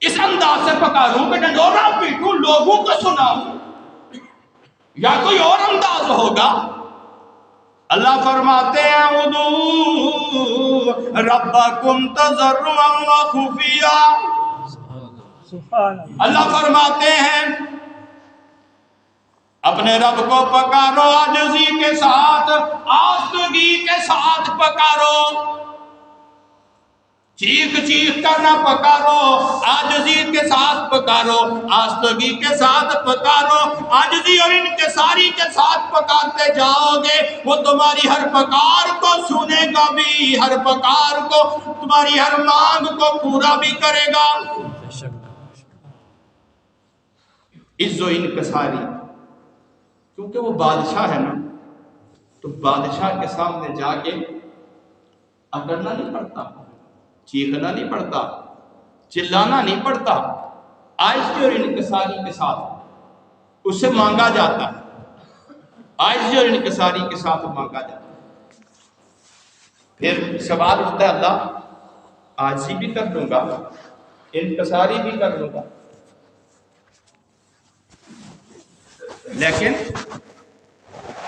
اس انداز سے پکاروں کہ ڈنڈورا پیٹوں لوگوں کو سناؤں، یا کوئی اور انداز ہوگا؟ اللہ فرماتے ہیں ادعوا ربکم تضرعا وخفیا، اللہ فرماتے ہیں اپنے رب کو پکارو عاجزی کے ساتھ، آستگی کے ساتھ پکارو، چیخ چیخ کر نہ پکارو، عاجزی کے ساتھ پکارو، آستگی کے ساتھ پکارو، عاجزی اور انکساری کے ساتھ پکارتے جاؤ گے، وہ تمہاری ہر پکار کو سنے گا بھی، ہر پکار کو، تمہاری ہر مانگ کو پورا بھی کرے گا۔ عز و انکساری، کیونکہ وہ بادشاہ ہے نا، تو بادشاہ کے سامنے جا کے اکڑنا نہیں پڑتا، چیخنا نہیں پڑتا، چلانا نہیں پڑتا، عاجزی اور انکساری کے ساتھ اس سے مانگا جاتا ہے، عاجزی اور انکساری کے ساتھ مانگا جاتا ہے۔ پھر سوال ہوتا ہے اللہ عاجزی بھی کر لوں گا، انکساری بھی کر لوں گا، لیکن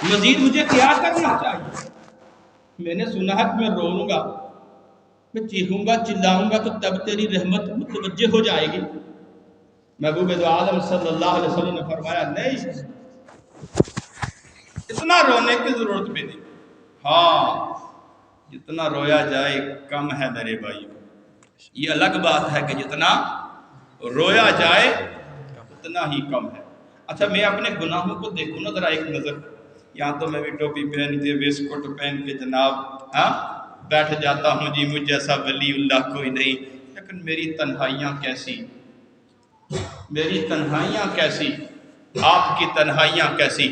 مزید مجھے کیا کرنا چاہیے؟ میں نے سنا ہے کہ میں رولوں گا، میں چیخوں گا، چلاؤں گا تو تب تیری رحمت متوجہ ہو جائے گی۔ محبوب دو عالم صلی اللہ علیہ وسلم نے فرمایا نہیں، اتنا رونے کی ضرورت بھی نہیں، ہاں جتنا رویا جائے کم ہے میرے بھائی، یہ الگ بات ہے کہ جتنا رویا جائے اتنا ہی کم ہے۔ اچھا میں اپنے گناہوں کو دیکھوں نا ذرا ایک نظر، یہاں تو میں بھی ٹوپی پہن کے ویسٹ کوٹ پہن کے جناب بیٹھ جاتا ہوں جی مجھ جیسا ولی اللہ کوئی نہیں، لیکن میری تنہائیاں کیسی، میری تنہائیاں کیسی، آپ کی تنہائیاں کیسی،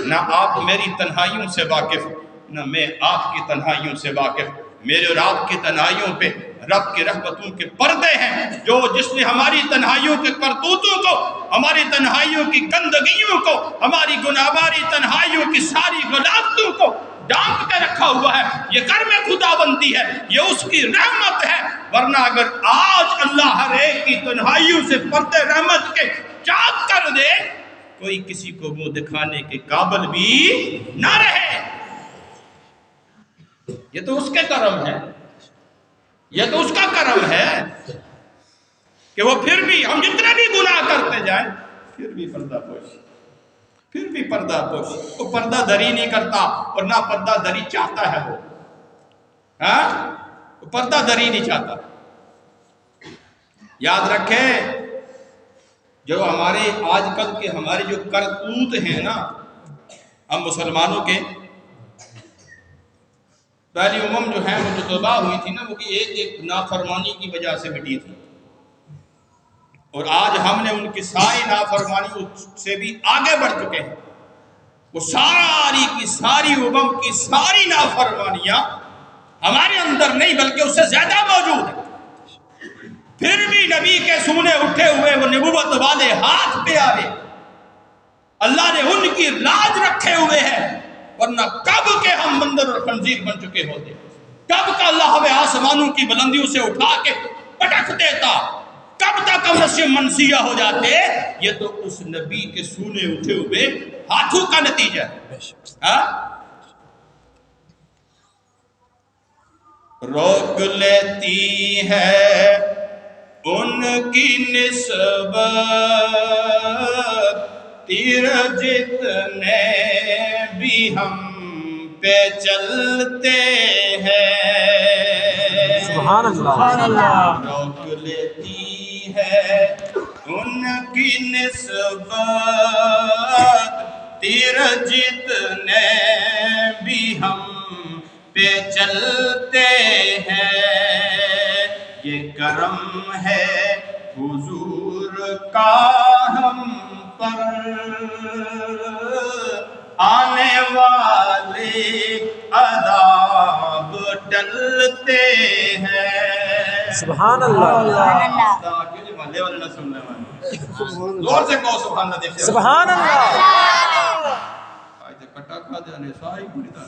نہ آپ میری تنہائیوں سے واقف نہ میں آپ کی تنہائیوں سے واقف۔ میرے اور آپ کی تنہائیوں پہ رب کی رحمتوں کے پردے ہیں، جو جس نے ہماری تنہائیوں کے کرتوتوں کو، ہماری تنہائیوں کی گندگیوں کو، ہماری گناہگاری تنہائیوں کی ساری غلاظتوں کو ڈانپ کے رکھا ہوا ہے، یہ کرم خدا بندی ہے، یہ اس کی رحمت ہے۔ ورنہ اگر آج اللہ ہر ایک کی تنہائیوں سے پردے رحمت کے چاک کر دے، کوئی کسی کو منہ دکھانے کے قابل بھی نہ رہے۔ یہ تو اس کے کرم ہے، یہ تو اس کا کرم ہے کہ وہ پھر بھی ہم جتنے بھی گناہ کرتے جائیں پھر بھی پردہ پوشی، پھر بھی پردہ پوشی، وہ پردہ دری نہیں کرتا، اور نہ پردہ دری چاہتا ہے، وہ پردہ دری نہیں چاہتا۔ یاد رکھیں جو ہمارے آج کل کے ہمارے جو کرتوت ہیں نا ہم مسلمانوں کے، پہلی امم جو ہیں وہ جو تباہ ہوئی تھی نا، وہ ایک ایک نافرمانی کی وجہ سے مٹی تھی، اور آج ہم نے ان کی ساری نافرمانی سے بھی آگے بڑھ چکے ہیں۔ وہ ساری کی ساری امم کی ساری نافرمانیاں ہمارے اندر نہیں بلکہ اس سے زیادہ موجود ہیں، پھر بھی نبی کے سونے اٹھے ہوئے وہ نبوت والے ہاتھ پہ آئے، اللہ نے ان کی لاج رکھے ہوئے ہیں، ورنہ کب کے ہم بندر اور خنزیر بن چکے ہوتے، کب کا اللہ ہمیں آسمانوں کی بلندیوں سے اٹھا کے پٹک دیتا، کب تک ہم نشے منسیہ ہو جاتے۔ یہ تو اس نبی کے سونے اٹھے ہوئے ہاتھوں کا نتیجہ ہے۔ ہاں؟ روک لیتی ہے ان کی نسبت تیر جتنے بھی ہم پہ چلتے ہیں، سبحان اللہ، روک لیتی ہے ان کی نسبت تیر جتنے بھی ہم پہ چلتے ہیں، یہ کرم ہے حضور کا ہم پر، آنے والے عذاب ٹلتے ہیں۔ سبحان اللہ، محلے والے نہ سننے والے زور سے کہو سبحان اللہ، دیکھتے سبحان اللہ، آج کٹا کھا جانے ساری پوری طرح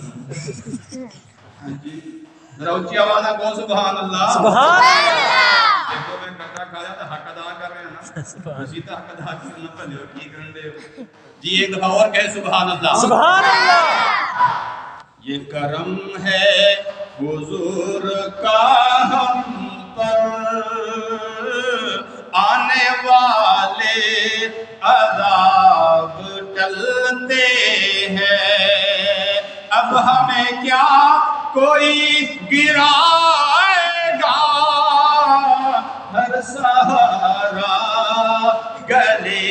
جی ذرا اونچی آواز میں کہو سبحان اللہ، سبحان اللہ، دیکھو میں کٹا کھا جاتا حق ادا کر رہے ہیں نا، اسی طرح حق ادا کرنا پڑے ہو کی کرنے ہو جی، ایک دفعہ اور کہے سبحان اللہ، سبحان اللہ، یہ کرم ہے حضور کا ہم پر، آنے والے عذاب ٹلتے ہیں، اب ہمیں کیا کوئی گرائے گا، ہر سہارا گلے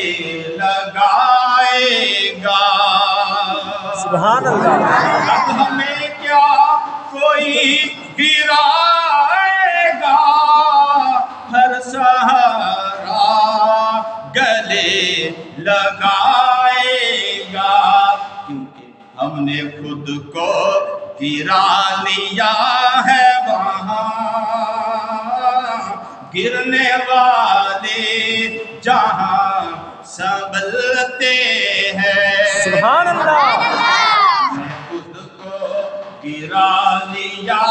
لگائے گا، سبحان اللہ، اب ہمیں کیا کوئی گرائے گا، ہر سہارا گلے لگائے گا، کیونکہ ہم نے خود کو گرا لیا ہے وہاں، گرنے والے جہاں سنبھلتے ہیں، سبحان اللہ، خود کو گرا لیا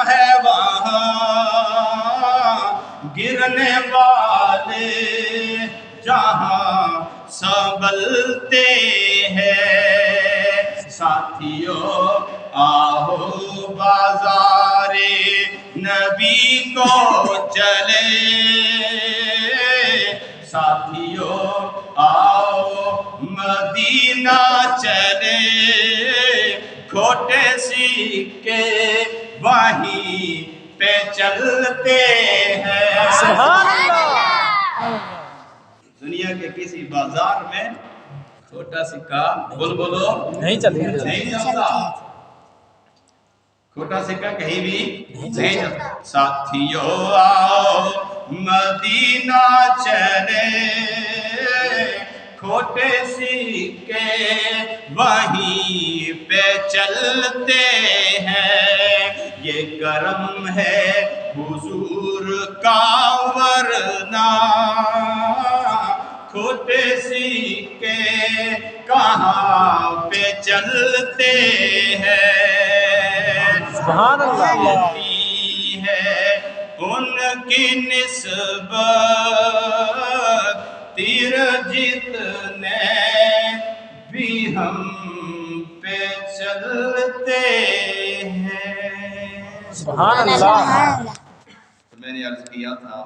ہے وہاں، گرنے والے جہاں سنبھلتے ہیں، ساتھیوں آہو بازار نبی کو چلے، ساتھیوں آؤ مدینہ چلے، کھوٹے سکے وہیں پہ چلتے ہیں، سبحان اللہ، دنیا کے کسی بازار میں چھوٹا سکہ بولو نہیں چلتی، نہیں چلتا، چھوٹا سکہ کہیں بھی نہیں چلتا، ساتھیوں آؤ مدینہ چلے، کھوٹے سکے وہیں پہ چلتے ہیں، یہ کرم ہے حضور کا ورنہ کھوٹے سکے کہاں پہ چلتے ہیں، سبحان اللہ، لیتی ہے ان کی نسبت تیر جتنے بھی ہم پہ چلتے ہیں۔ سبحان اللہ، میں نے عرض کیا تھا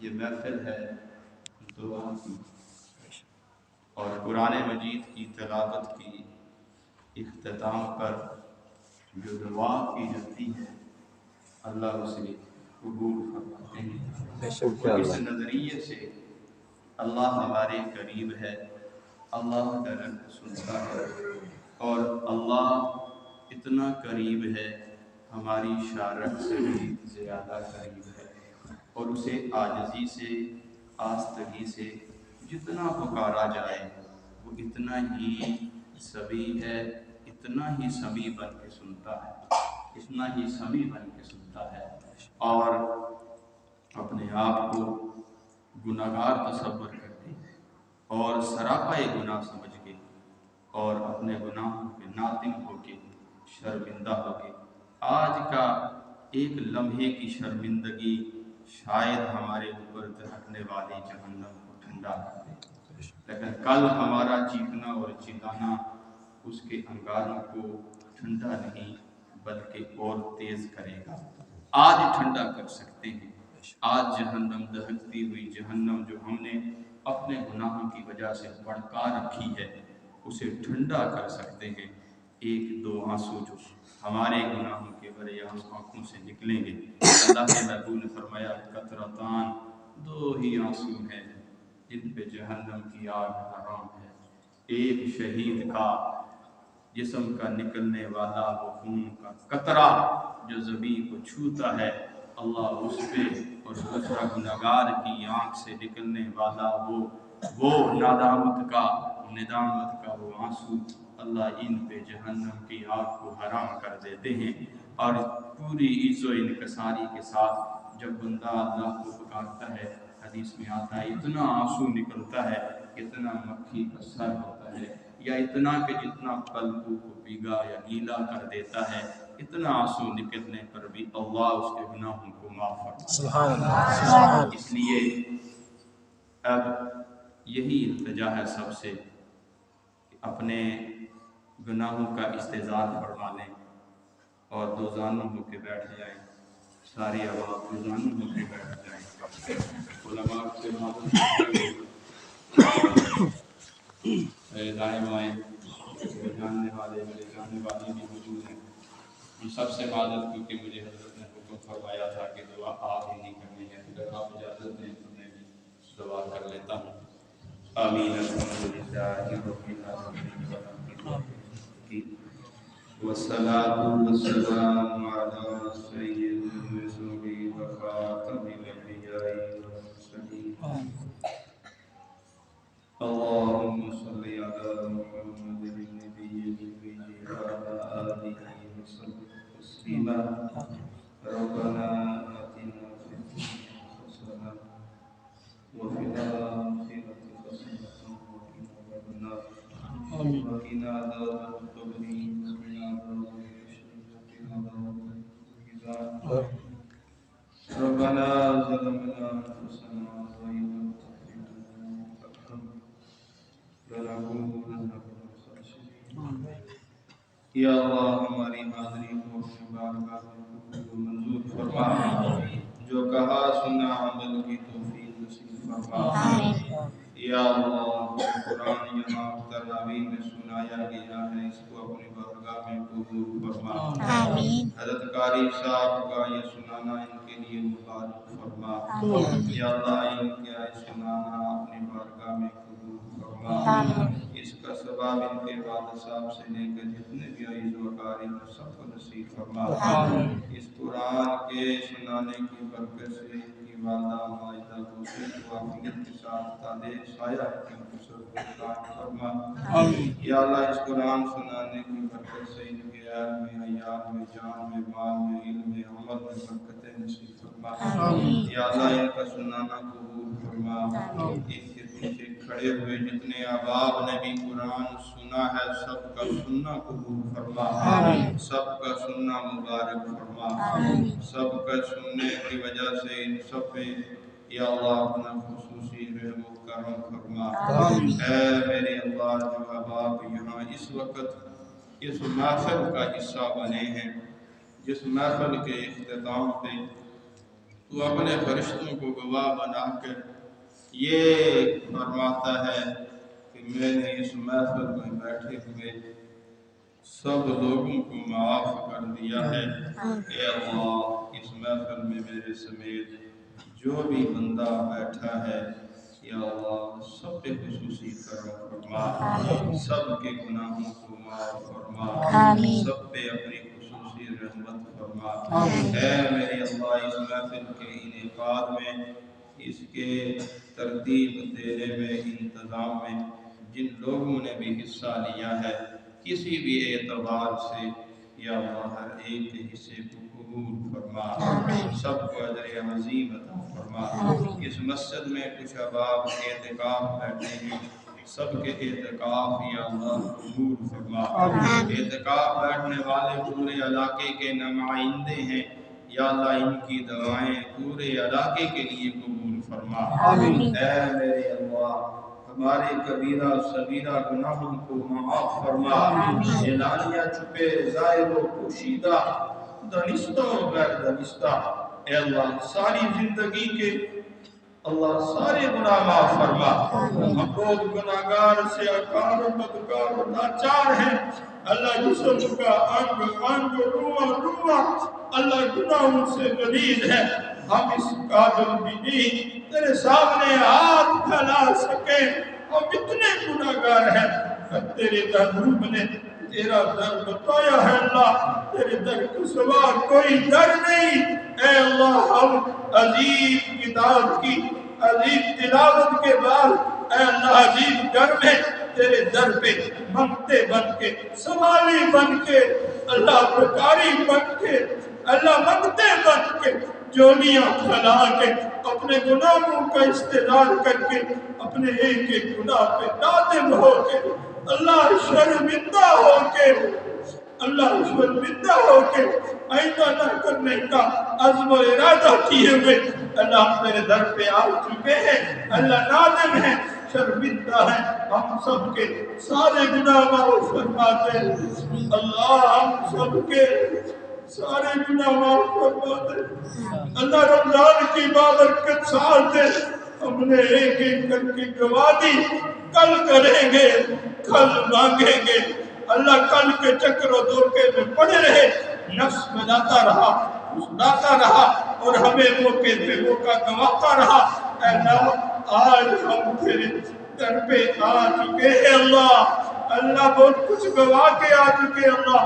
یہ محفل ہے دعا کی، اور قرآن مجید کی تلاوت کی اختتام پر جو دعا کی جاتی ہے اللہ اسے قبول فرماتے ہیں۔ اس نظریے سے اللہ ہمارے قریب ہے، اللہ درد سنتا ہے، اور اللہ اتنا قریب ہے ہماری شارت سے بھی زیادہ قریب ہے، اور اسے عاجزی سے، آستگی سے جتنا پکارا جائے وہ اتنا ہی سمیع ہے، اتنا ہی سمیع بن کے سنتا ہے، اتنا ہی سمیع بن کے سنتا ہے۔ اور اپنے آپ کو گناہگار تصور کر کے اور سراپا گناہ سمجھ کے اور اپنے گناہوں پہ نادم ہو کے، شرمندہ ہو کے، آج کا ایک لمحے کی شرمندگی شاید ہمارے اوپر دھڑکنے والی جہنم کو ٹھنڈا کر دے، لیکن کل ہمارا چیخنا اور چلانا اس کے انگاروں کو ٹھنڈا نہیں بلکہ اور تیز کرے گا۔ آج ٹھنڈا کر سکتے ہیں، آج جہنم دہکتی ہوئی جہنم جو ہم نے اپنے گناہوں کی وجہ سے بھڑکا رکھی ہے اسے ٹھنڈا کر سکتے ہیں۔ ایک دو آنسو جو ہمارے گناہوں کے برے آنکھوں سے نکلیں گے، اللہ کے محبوب نے فرمایا قطرتان، دو ہی آنسو ہیں جن پہ جہنم کی آگ حرام ہے۔ ایک شہید کا جسم کا نکلنے والا وہ خون کا قطرہ جو زمین کو چھوتا ہے، اللہ اس پہ، اور دوسرا گناہگار کی آنکھ سے نکلنے والا وہ ندامت کا وہ آنسو، اللہ ان پہ جہنم کی آگ کو حرام کر دیتے ہیں۔ اور پوری عز و انکساری کے ساتھ جب بندہ اللہ کو پکارتا ہے، حدیث میں آتا ہے اتنا آنسو نکلتا ہے، اتنا مکھی کا سر ہوتا ہے، یا اتنا کہ جتنا قلبوں کو بھیگا یا گیلا کر دیتا ہے، اتنا آنسو نکلنے پر بھی اللہ اس کے گناہوں کو معاف فرماتا ہے۔ سبحان اللہ۔ اس لیے اب یہی التجا ہے سب سے کہ اپنے گناہوں کا استعزار فرما لیں اور دوزانوں ہو کے بیٹھ جائیں، ساری آواز دوزانوں ہو کے بیٹھ جائیں۔ علماء سے میرے دائیں بائیں میرے جاننے والے میرے جاننے والی بھی موجود ہیں، ان سب سے معذرت کیونکہ مجھے حضرت نے حکم فرمایا تھا کہ دعا آپ ہی نہیں کرنی ہے، اگر آپ اجازت دیں تو میں بھی دعا کر لیتا ہوں۔ آمین الحمدللہ رب العالمین والصلاة والسلام على سيد الرسل وخاتم الأنبياء والمرسلين اللهم صل على محمد النبي الأمي وعلى آله وصحبه تسليما ربنا آتنا في الدنيا حسنة وفي الآخرة حسنة وقنا عذاب النار وقنا عذاب القبر وقنا عذاب الحشر وقنا عذاب الميزان ربنا ظلمنا أنفسنا وإن لم تغفر لنا وترحمنا لنكونن من الخاسرين۔ یا اللہ ہماری حاضری کو اپنے بارگاہ میں قبول و منظور فرما، جو کہا سنا عمل کی توفیق نصیب فرما۔ یا اللہ قرآن یہاں تراویح میں سنایا گیا ہے، اس کو اپنی بارگاہ میں قبول فرما۔ حضرت قاری صاحب کا یہ سنانا ان کے لیے مبارک فرما۔ یا اللہ ان کے سنانا اپنی بارگاہ میں قبول فرما۔ اس کا ثواب ان کے والد صاحب سے لے کر جتنے بھی عزیز و اقارب ہیں سب کو نصیب فرما۔ اس قرآن کے سنانے کی برکت سے ان کی والدہ ماجدہ کو صحت و عافیت کے ساتھ تادے سایہ کے سر کو قائم فرما۔ یا اللہ اس قرآن سنانے کی برکت سے ان کے علم میں، حیات میں، جان میں، مال میں، علم میں، عمل میں برکتیں نصیب فرما۔ یا اللہ ان کا سنانا قبول فرما۔ ان کے پیچھے کھڑے ہوئے جتنے احباب نے بھی قرآن سنا ہے سب کا سننا قبول فرما، سب کا سننا مبارک فرما، سب کا سننے کی وجہ سے ان سب پہ یا اللہ اپنا خصوصی رحم و کرم فرما۔ اے میرے اللہ جو احباب یہاں اس وقت اس محفل کا حصہ بنے ہیں، جس محفل کے اختتام پہ تو اپنے فرشتوں کو گواہ بنا کر یہ فرماتا ہے کہ میں نے اس محفل میں بیٹھے ہوئے سب لوگوں کو معاف کر دیا ہے۔ اے اللہ اس محفل میں میرے سمیت جو بھی بندہ بیٹھا ہے یا اللہ سب پہ خصوصی کرم فرما، سب کے گناہوں کو معاف فرما، سب پہ اپنی خصوصی خصوصی رحمت فرما۔ اے میرے اللہ اس محفل کے انعقاد میں، اس کے ترتیب دینے میں، انتظام میں جن لوگوں نے بھی حصہ لیا ہے کسی بھی اعتبار سے، یا اللہ ہر ایک کے حصے کو قبول فرما، سب کو اجر عظیم عطا فرما۔ اس مسجد میں کچھ احباب اعتکاف بیٹھے ہیں، سب کے اعتکاف یا اللہ قبول فرما۔ اعتکاف بیٹھنے والے پورے علاقے کے نمائندے ہیں، یا اللہ ان کی دعائیں پورے علاقے کے لیے قبول فرما۔ اے میرے اللہ ہمارے کبیرہ صغیرہ گناہوں کو معاف فرما، اعلانیہ چھپے ظاہر و پوشیدہ، دانستہ و غیر دانستہ، اے اللہ ساری زندگی کے اللہ سارے گناہ معاف فرما۔ ہم لوگ گناہگار سے اکار و بدکار و لاچار ہیں، اللہ جسم کا انگ روح اللہ گناہوں سے غلیظ ہے، ہم اس قابل بھی نہیں تیرے سامنے ہاتھ پھیلا سکے، ہم اتنے گناہگار ہیں۔ تیرے محبوب نے تیرا در بتایا ہے، اللہ تیرے در کے سوا کوئی در نہیں۔ اے اللہ ہم عظیم کتاب کی عظیم تلاوت کے بعد اے اللہ عظیم گھر میں تیرے در پہ منگتے بن کے، سوالی بن کے، اللہ پکاری بن کے، اللہ منگتے بن کے، جولیاں پھیلا کے، اپنے گناہوں کا استدار کر کے، اپنے ایک ایک گناہ پہ نادم ہو کے، اللہ شرمندہ ہو کے، اللہ شرمندہ ہو کے آئندہ نہ کرنے کا عزم و ارادہ کیے ہوئے اللہ ہم تیرے در پہ آ چکے ہیں، اللہ نادم ہیں، شرمندہ ہیں، ہم سب کے سارے گناہ معاف فرما دے، اللہ ہم سب کے سارے گناہ معاف فرما دے، اللہ رمضان کی بابرکت ساتھ دے۔ ہم نے ایک ایک کر کے گواہ دی، کل کریں گے، کل مانگیں گے، اللہ کل کے چکر و دھوکے میں پڑے رہے، نفس بناتا رہا، سناتا رہا اور ہمیں موقع پہ موقع گواتا رہا۔ اے اللہ آج ہم تیرے در پہ آ چکے ہیں، اللہ بہت کچھ گوا کے آ چکے، اللہ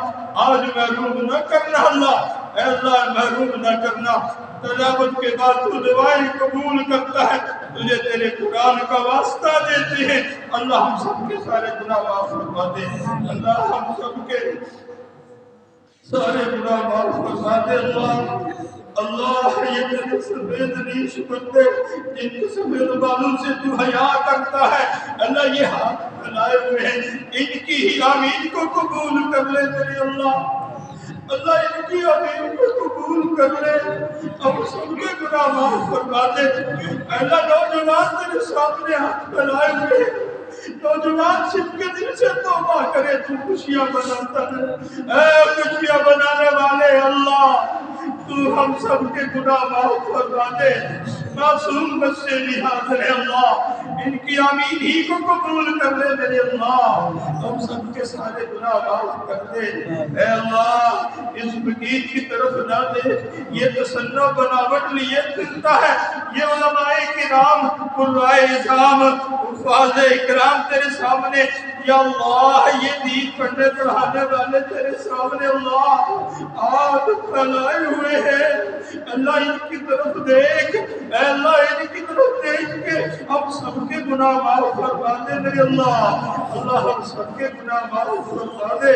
آج محروم نہ کرنا، اللہ اے اللہ محروم نہ کرنا۔ تلاوت کے بعد تو دعائیں قبول کرتا ہے، تجھے تیرے قرآن کا واسطہ دیتے ہیں، اللہ ہم سب کے سارے گناہ معاف فرما دے، اللہ ہم سب کے سارے گناہ معاف فرما دے، اللہ یہ تیرے سفید نیش بندے جن کے سفید بالوں سے تو حیا کرتا ہے، اللہ یہ ہاتھ پھیلائے ہوئے ہیں، ان کی ہی آمین کو قبول کر لے میرے اللہ ان کی آمین کو قبول کر لے، ہم سب کے گناہ معاف فرما دے۔ اللہ نوجوان تیرے سامنے ہاتھ پھیلائے ہوئے ہیں، نوجوان صرف کے دل سے توبہ کرے، تو خوشیاں بناتا ہے، اے خوشیاں بنانے والے اللہ تو ہم سب کے گناہ معاف فرما دے، معصوم بچے بھی حاضر ہے اللہ ان کی آمین ہی کو قبول کر لے میرے اللہ، ہم سب کے سارے گناہ معاف کر دے۔ اے اللہ اس فقیر کی طرف نہ دے، یہ تصنع بناوٹ لیے پھرتا ہے، یہ علماء کرام قرائے اعظام حفاظ اکرام تیرے سامنے، یا اللہ یہ دین پڑھنے پڑھانے والے تیرے سامنے اللہ آگ پھیلائے ہوئے ہیں، اللہ ان کی طرف دیکھ، اے اللہ ان کی طرف دیکھ کے ہم سب کے گناہ معاف فرما دے میرے اللہ ہم سب کے گناہ معاف فرما دے،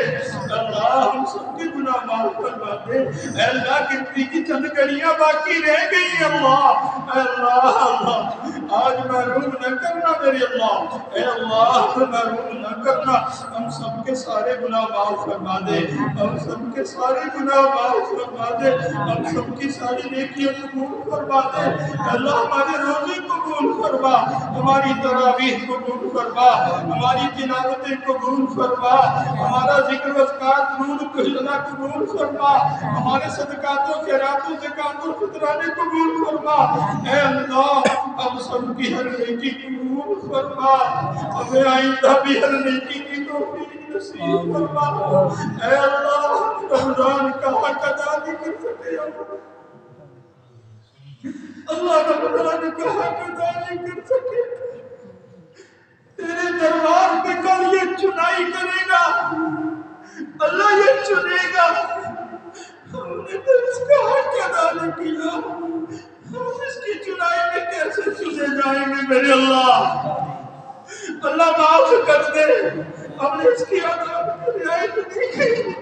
اللہ ہم سب کے گناہ معاف فرما دے، اے اللہ گنتی کی چند گھڑیاں باقی رہ گئی اللہ، اے اللہ آج محروم نہ کرنا میرے اللہ، اے اللہ محروم نہ کرنا، ہم سب کے سارے گناہ معاف فرما دے، ہم سب کے سارے گناہ معاف فرما دے، ہم سب کی ساری نیکیاں قبول فرما دے، اللہ ہمارے روزے قبول فرما، ہماری تراویح قبول فرما، ہماری تلاوتیں قبول فرما، ہمارا ذکر و اذکار درود و کلمہ قبول فرما، ہمارے صدقات و خیرات و زکات و فطرانے قبول فرما، اے اللہ ہم سب کی ہر نیکی قبول فرما، ہمیں آئندہ بھی ہر نیکی کی توفیق نصیب فرما، اے اللہ رمضان کا حق ادا نہیں کر سکے اللہ رمضان کا حق ادا نہیں کر سکے، تیرے دربار پہ کل یہ چنائی کرے گا، اللہ یہ چنے گا نے تو اس کا حق ادا نہیں کیا، ہم اس کی چنائی میں کیسے چنے جائیں گے میرے اللہ؟ اللہ معاف کر دے، ہم نے اس کی عذاب کی رعایت نہیں کی،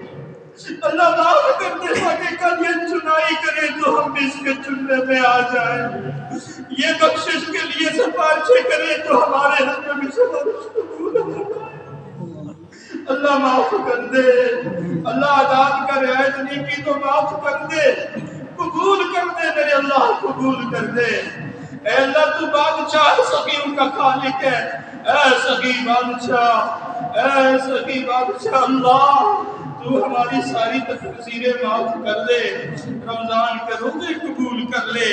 اللہ معاف کر دے تاکہ کل یہ چنائی کرے تو ہم بھی اس کے چننے میں آ جائیں، یہ بخشش کے لیے سفارشیں کرے تو ہمارے حق میں بھی سفارش قبول ہو جائے۔ اللہ معاف کر دے، اللہ عذاب کا رعایت نہیں کی تو معاف کر دے، قبول کر دے میرے اللہ، قبول کر دے۔ اے اللہ تو بادشاہ سخیوں کا خالق ہے، اے سخی بادشاہ، اے سخی بادشاہ اللہ، تو ہماری ساری تقصیریں معاف کر دے، رمضان کے روزے قبول کر لے،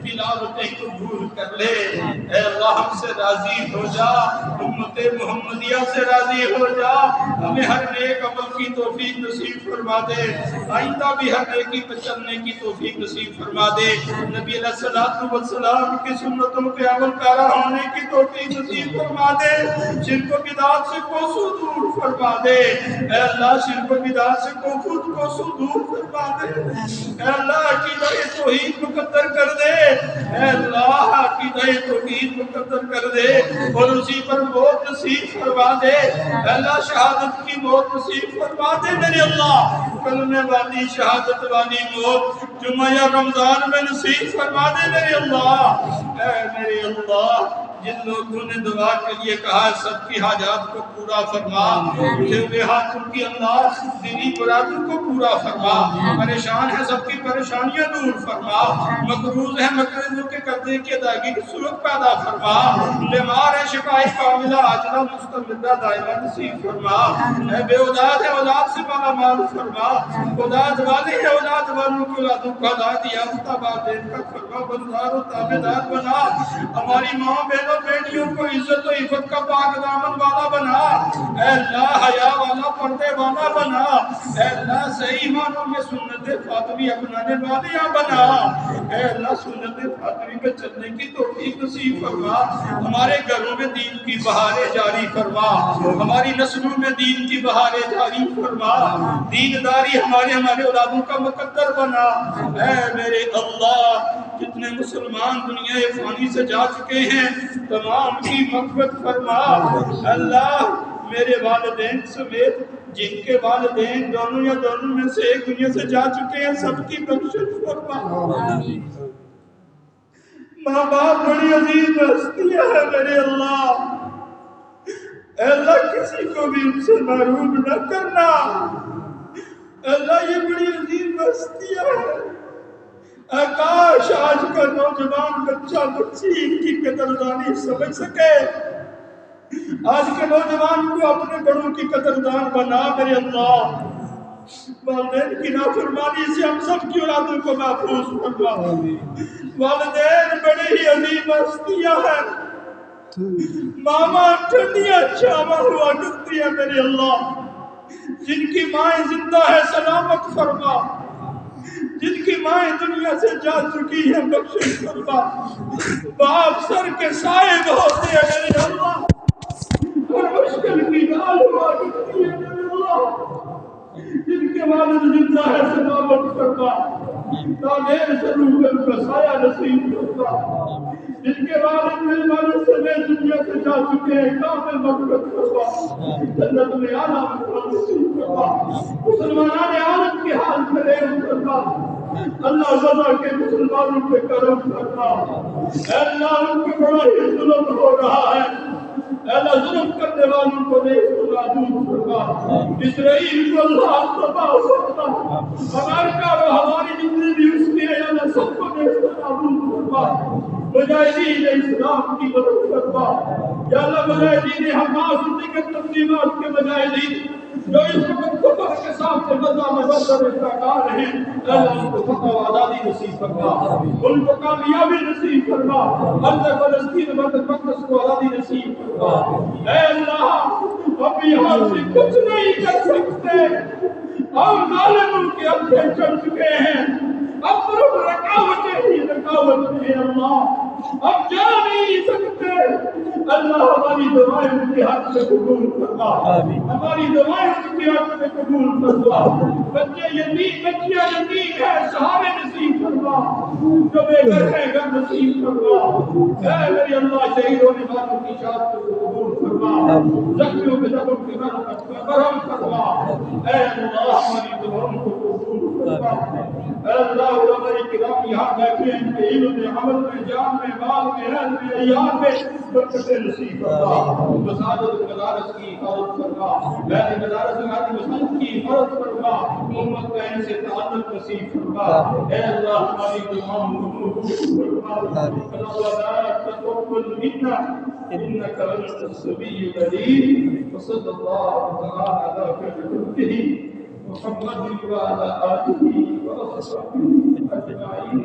تلاوتیں قبول کر لے، اے اللہ ہم سے راضی ہو جا، امت محمدیہ سے راضی ہو جا، ہمیں ہر نیک عمل کی توفیق نصیب فرما دے، آئندہ بھی ہر نیکی پر چلنے کی توفیق نصیب فرما دے، نبی علیہ الصلوۃ والسلام کی سنتوں پہ عمل پیرا ہونے کی توفیق نصیب فرما دے، شرک و بدعت سے کوسوں دور فرما دے، اے اللہ شرک و بدعت سے کوسوں دور فرما دے، اے اللہ عقیدہ توحید مقدر کر دے، اے اللہ عقیدہ توحید مقدر کر دے اور اسی پر موت نصیب فرما دے، اے اللہ شہادت کی موت نصیب فرما دے میرے اللہ، کلمے والی شہادت والی موت جمعہ یا رمضان میں نصیب فرما دے میرے اللہ، اے میرے اللہ جن لوگوں نے دعا کے لیے کہا ہے سب کی حاجات کو پورا فرما، اٹھے ہوئے ہاتھوں کی اللہ دینی مرادوں کو پورا فرما، پریشان ہے سب کی پریشانیاں دور فرما، مقروض ہے مقروضوں کے قرضے کی ادائیگی کی صورت پیدا فرما، بیمار ہے شفاء کاملہ عاجلہ مستمرہ دائمہ نصیب فرما، اے بے اولاد ہے اولاد سے مالا مال فرما، اولاد والے ہے اولاد والوں کو اولادوں کا ہدایت یافتہ والدین کا فرما بردار و تابعدار بنا، ہماری ماں بہنوں بیٹیوں کو عزت و عفت کا پاک دامن والا بنا، اے اللہ حیا والا پردے والا بنا، اے اللہ صحیح معنوں میں سنت فاطمی اپنانے والیاں بنا، اے اللہ سنت فاطمی پہ چلنے کی توفیق نصیب فرما، ہمارے گھروں میں دین کی بہاریں جاری فرما، ہماری نسلوں میں دین کی بہاریں جاری فرما، دینداری ہمارے اولادوں کا مقدر بنا، اے میرے اللہ جتنے مسلمان دنیا فانی سے جا چکے ہیں تمام کی مغفرت فرما، اللہ میرے والدین سمیت جن کے والدین دونوں یا دونوں میں سے ایک دنیا سے جا چکے ہیں سب کی بخشش فرما، ماں باپ بڑی عظیم ہستیاں ہے میرے اللہ، اے اللہ کسی کو بھی ان سے محروم نہ کرنا، اے اللہ یہ بڑی عظیم ہستیاں ہے، اے کاش آج کا نوجوان بچہ بچی ان کی قدردانی سمجھ سکے، آج کے نوجوان کو اپنے بڑوں کی قدردان بنا میرے اللہ، والدین کی نافرمانی سے ہم سب کی اولادوں کو محفوظ فرما، والدین بڑے ہی عظیم ہستیاں ہیں، ماما ٹھنڈیاں چھاواں ہوا کرتی ہے میرے اللہ، جن کی مائیں زندہ ہے سلامت فرما، جن کی مائیں دنیا سے جا چکی ہیں بخشش فرما، باپ سر کے سائے ہوتے ہیں میرے اللہ، اور مشکل کی گال ہوا کرتی ہے میرے اللہ، جن کے والد زندہ ہے سلامت فرما، تاغیر سے روح ان کا سایہ نصیب فرما، جن کے والد میرے والد سے میں دنیا سے جا چکے ہیں کامل مغفرت فرما، جنت میں اعلیٰ مقام نصیب فرما، مسلمانان عالم کے حال میں رحم فرما، اللہ سزا کے مسلمانوں پہ کرم فرما، اے اللہ ان کو بڑا ہی ظلم ہو رہا ہے، اے اللہ ظلم کرنے والوں کو نیست و نابود فرما، اسرائیل کو اللہ تباہ فرما، امریکہ و ہماری جتنی بھی اس کی ہے اللہ سب کو نیست و نابود فرما، مجاہدین اسلام کی مدد فرما، یا اللہ مجاہدین حماس دیگر تنظیمات کے مجاہدین جو اس وقت کفر کے ساتھ غزہ میں بدر افتقار ہیں، اللہ ان کو فتح و آزادی نصیب فرما، ان کو کامیابی نصیب فرما، ارض فلسطین بیت المقدس کو آزادی نصیب فرما، اے اللہ اب یہاں سے کچھ نہیں کر سکتے، اور ظالموں کے ہتھے چڑھ چکے ہیں، اب صرف رکاوٹیں ہی رکاوٹیں غربت میں اللہ اب جا نہیں سکتے، اللہ ہماری دعائیں ان کے ہاتھ سے قبول فرما، ہماری دعائیں ان کے ہاتھ سے قبول فرما، بچے یتیم بچیاں یتیم ہیں سہارے نصیب فرما، جو بے گھر ہیں گھر نصیب فرما، اے میری اللہ شہید ہونے والوں کی شہادت کو قبول فرما، زخمیوں کے زخم کی مرہم فرما، اے اللہ ہماری دعاؤں کو قبول فرما، اے اللہ علماء کرام یہاں بیٹھے ہیں ان کے علم میں عمل میں جان میں مال میں اہل میں ایام میں برکت نصیب فرما، مساجد مدارس کی حفاظت فرما، اہل مدارس ہماری مسجد کی حفاظت فرما، امت کا ان سے تعلق نصیب فرما، اے اللہ ہماری دعاؤں کو قبول فرما، ربنا تقبل منا انك انت السميع العليم، وصلى الله تعالى على خير خلقه محمد وعلى آله وصحبه أجمعين.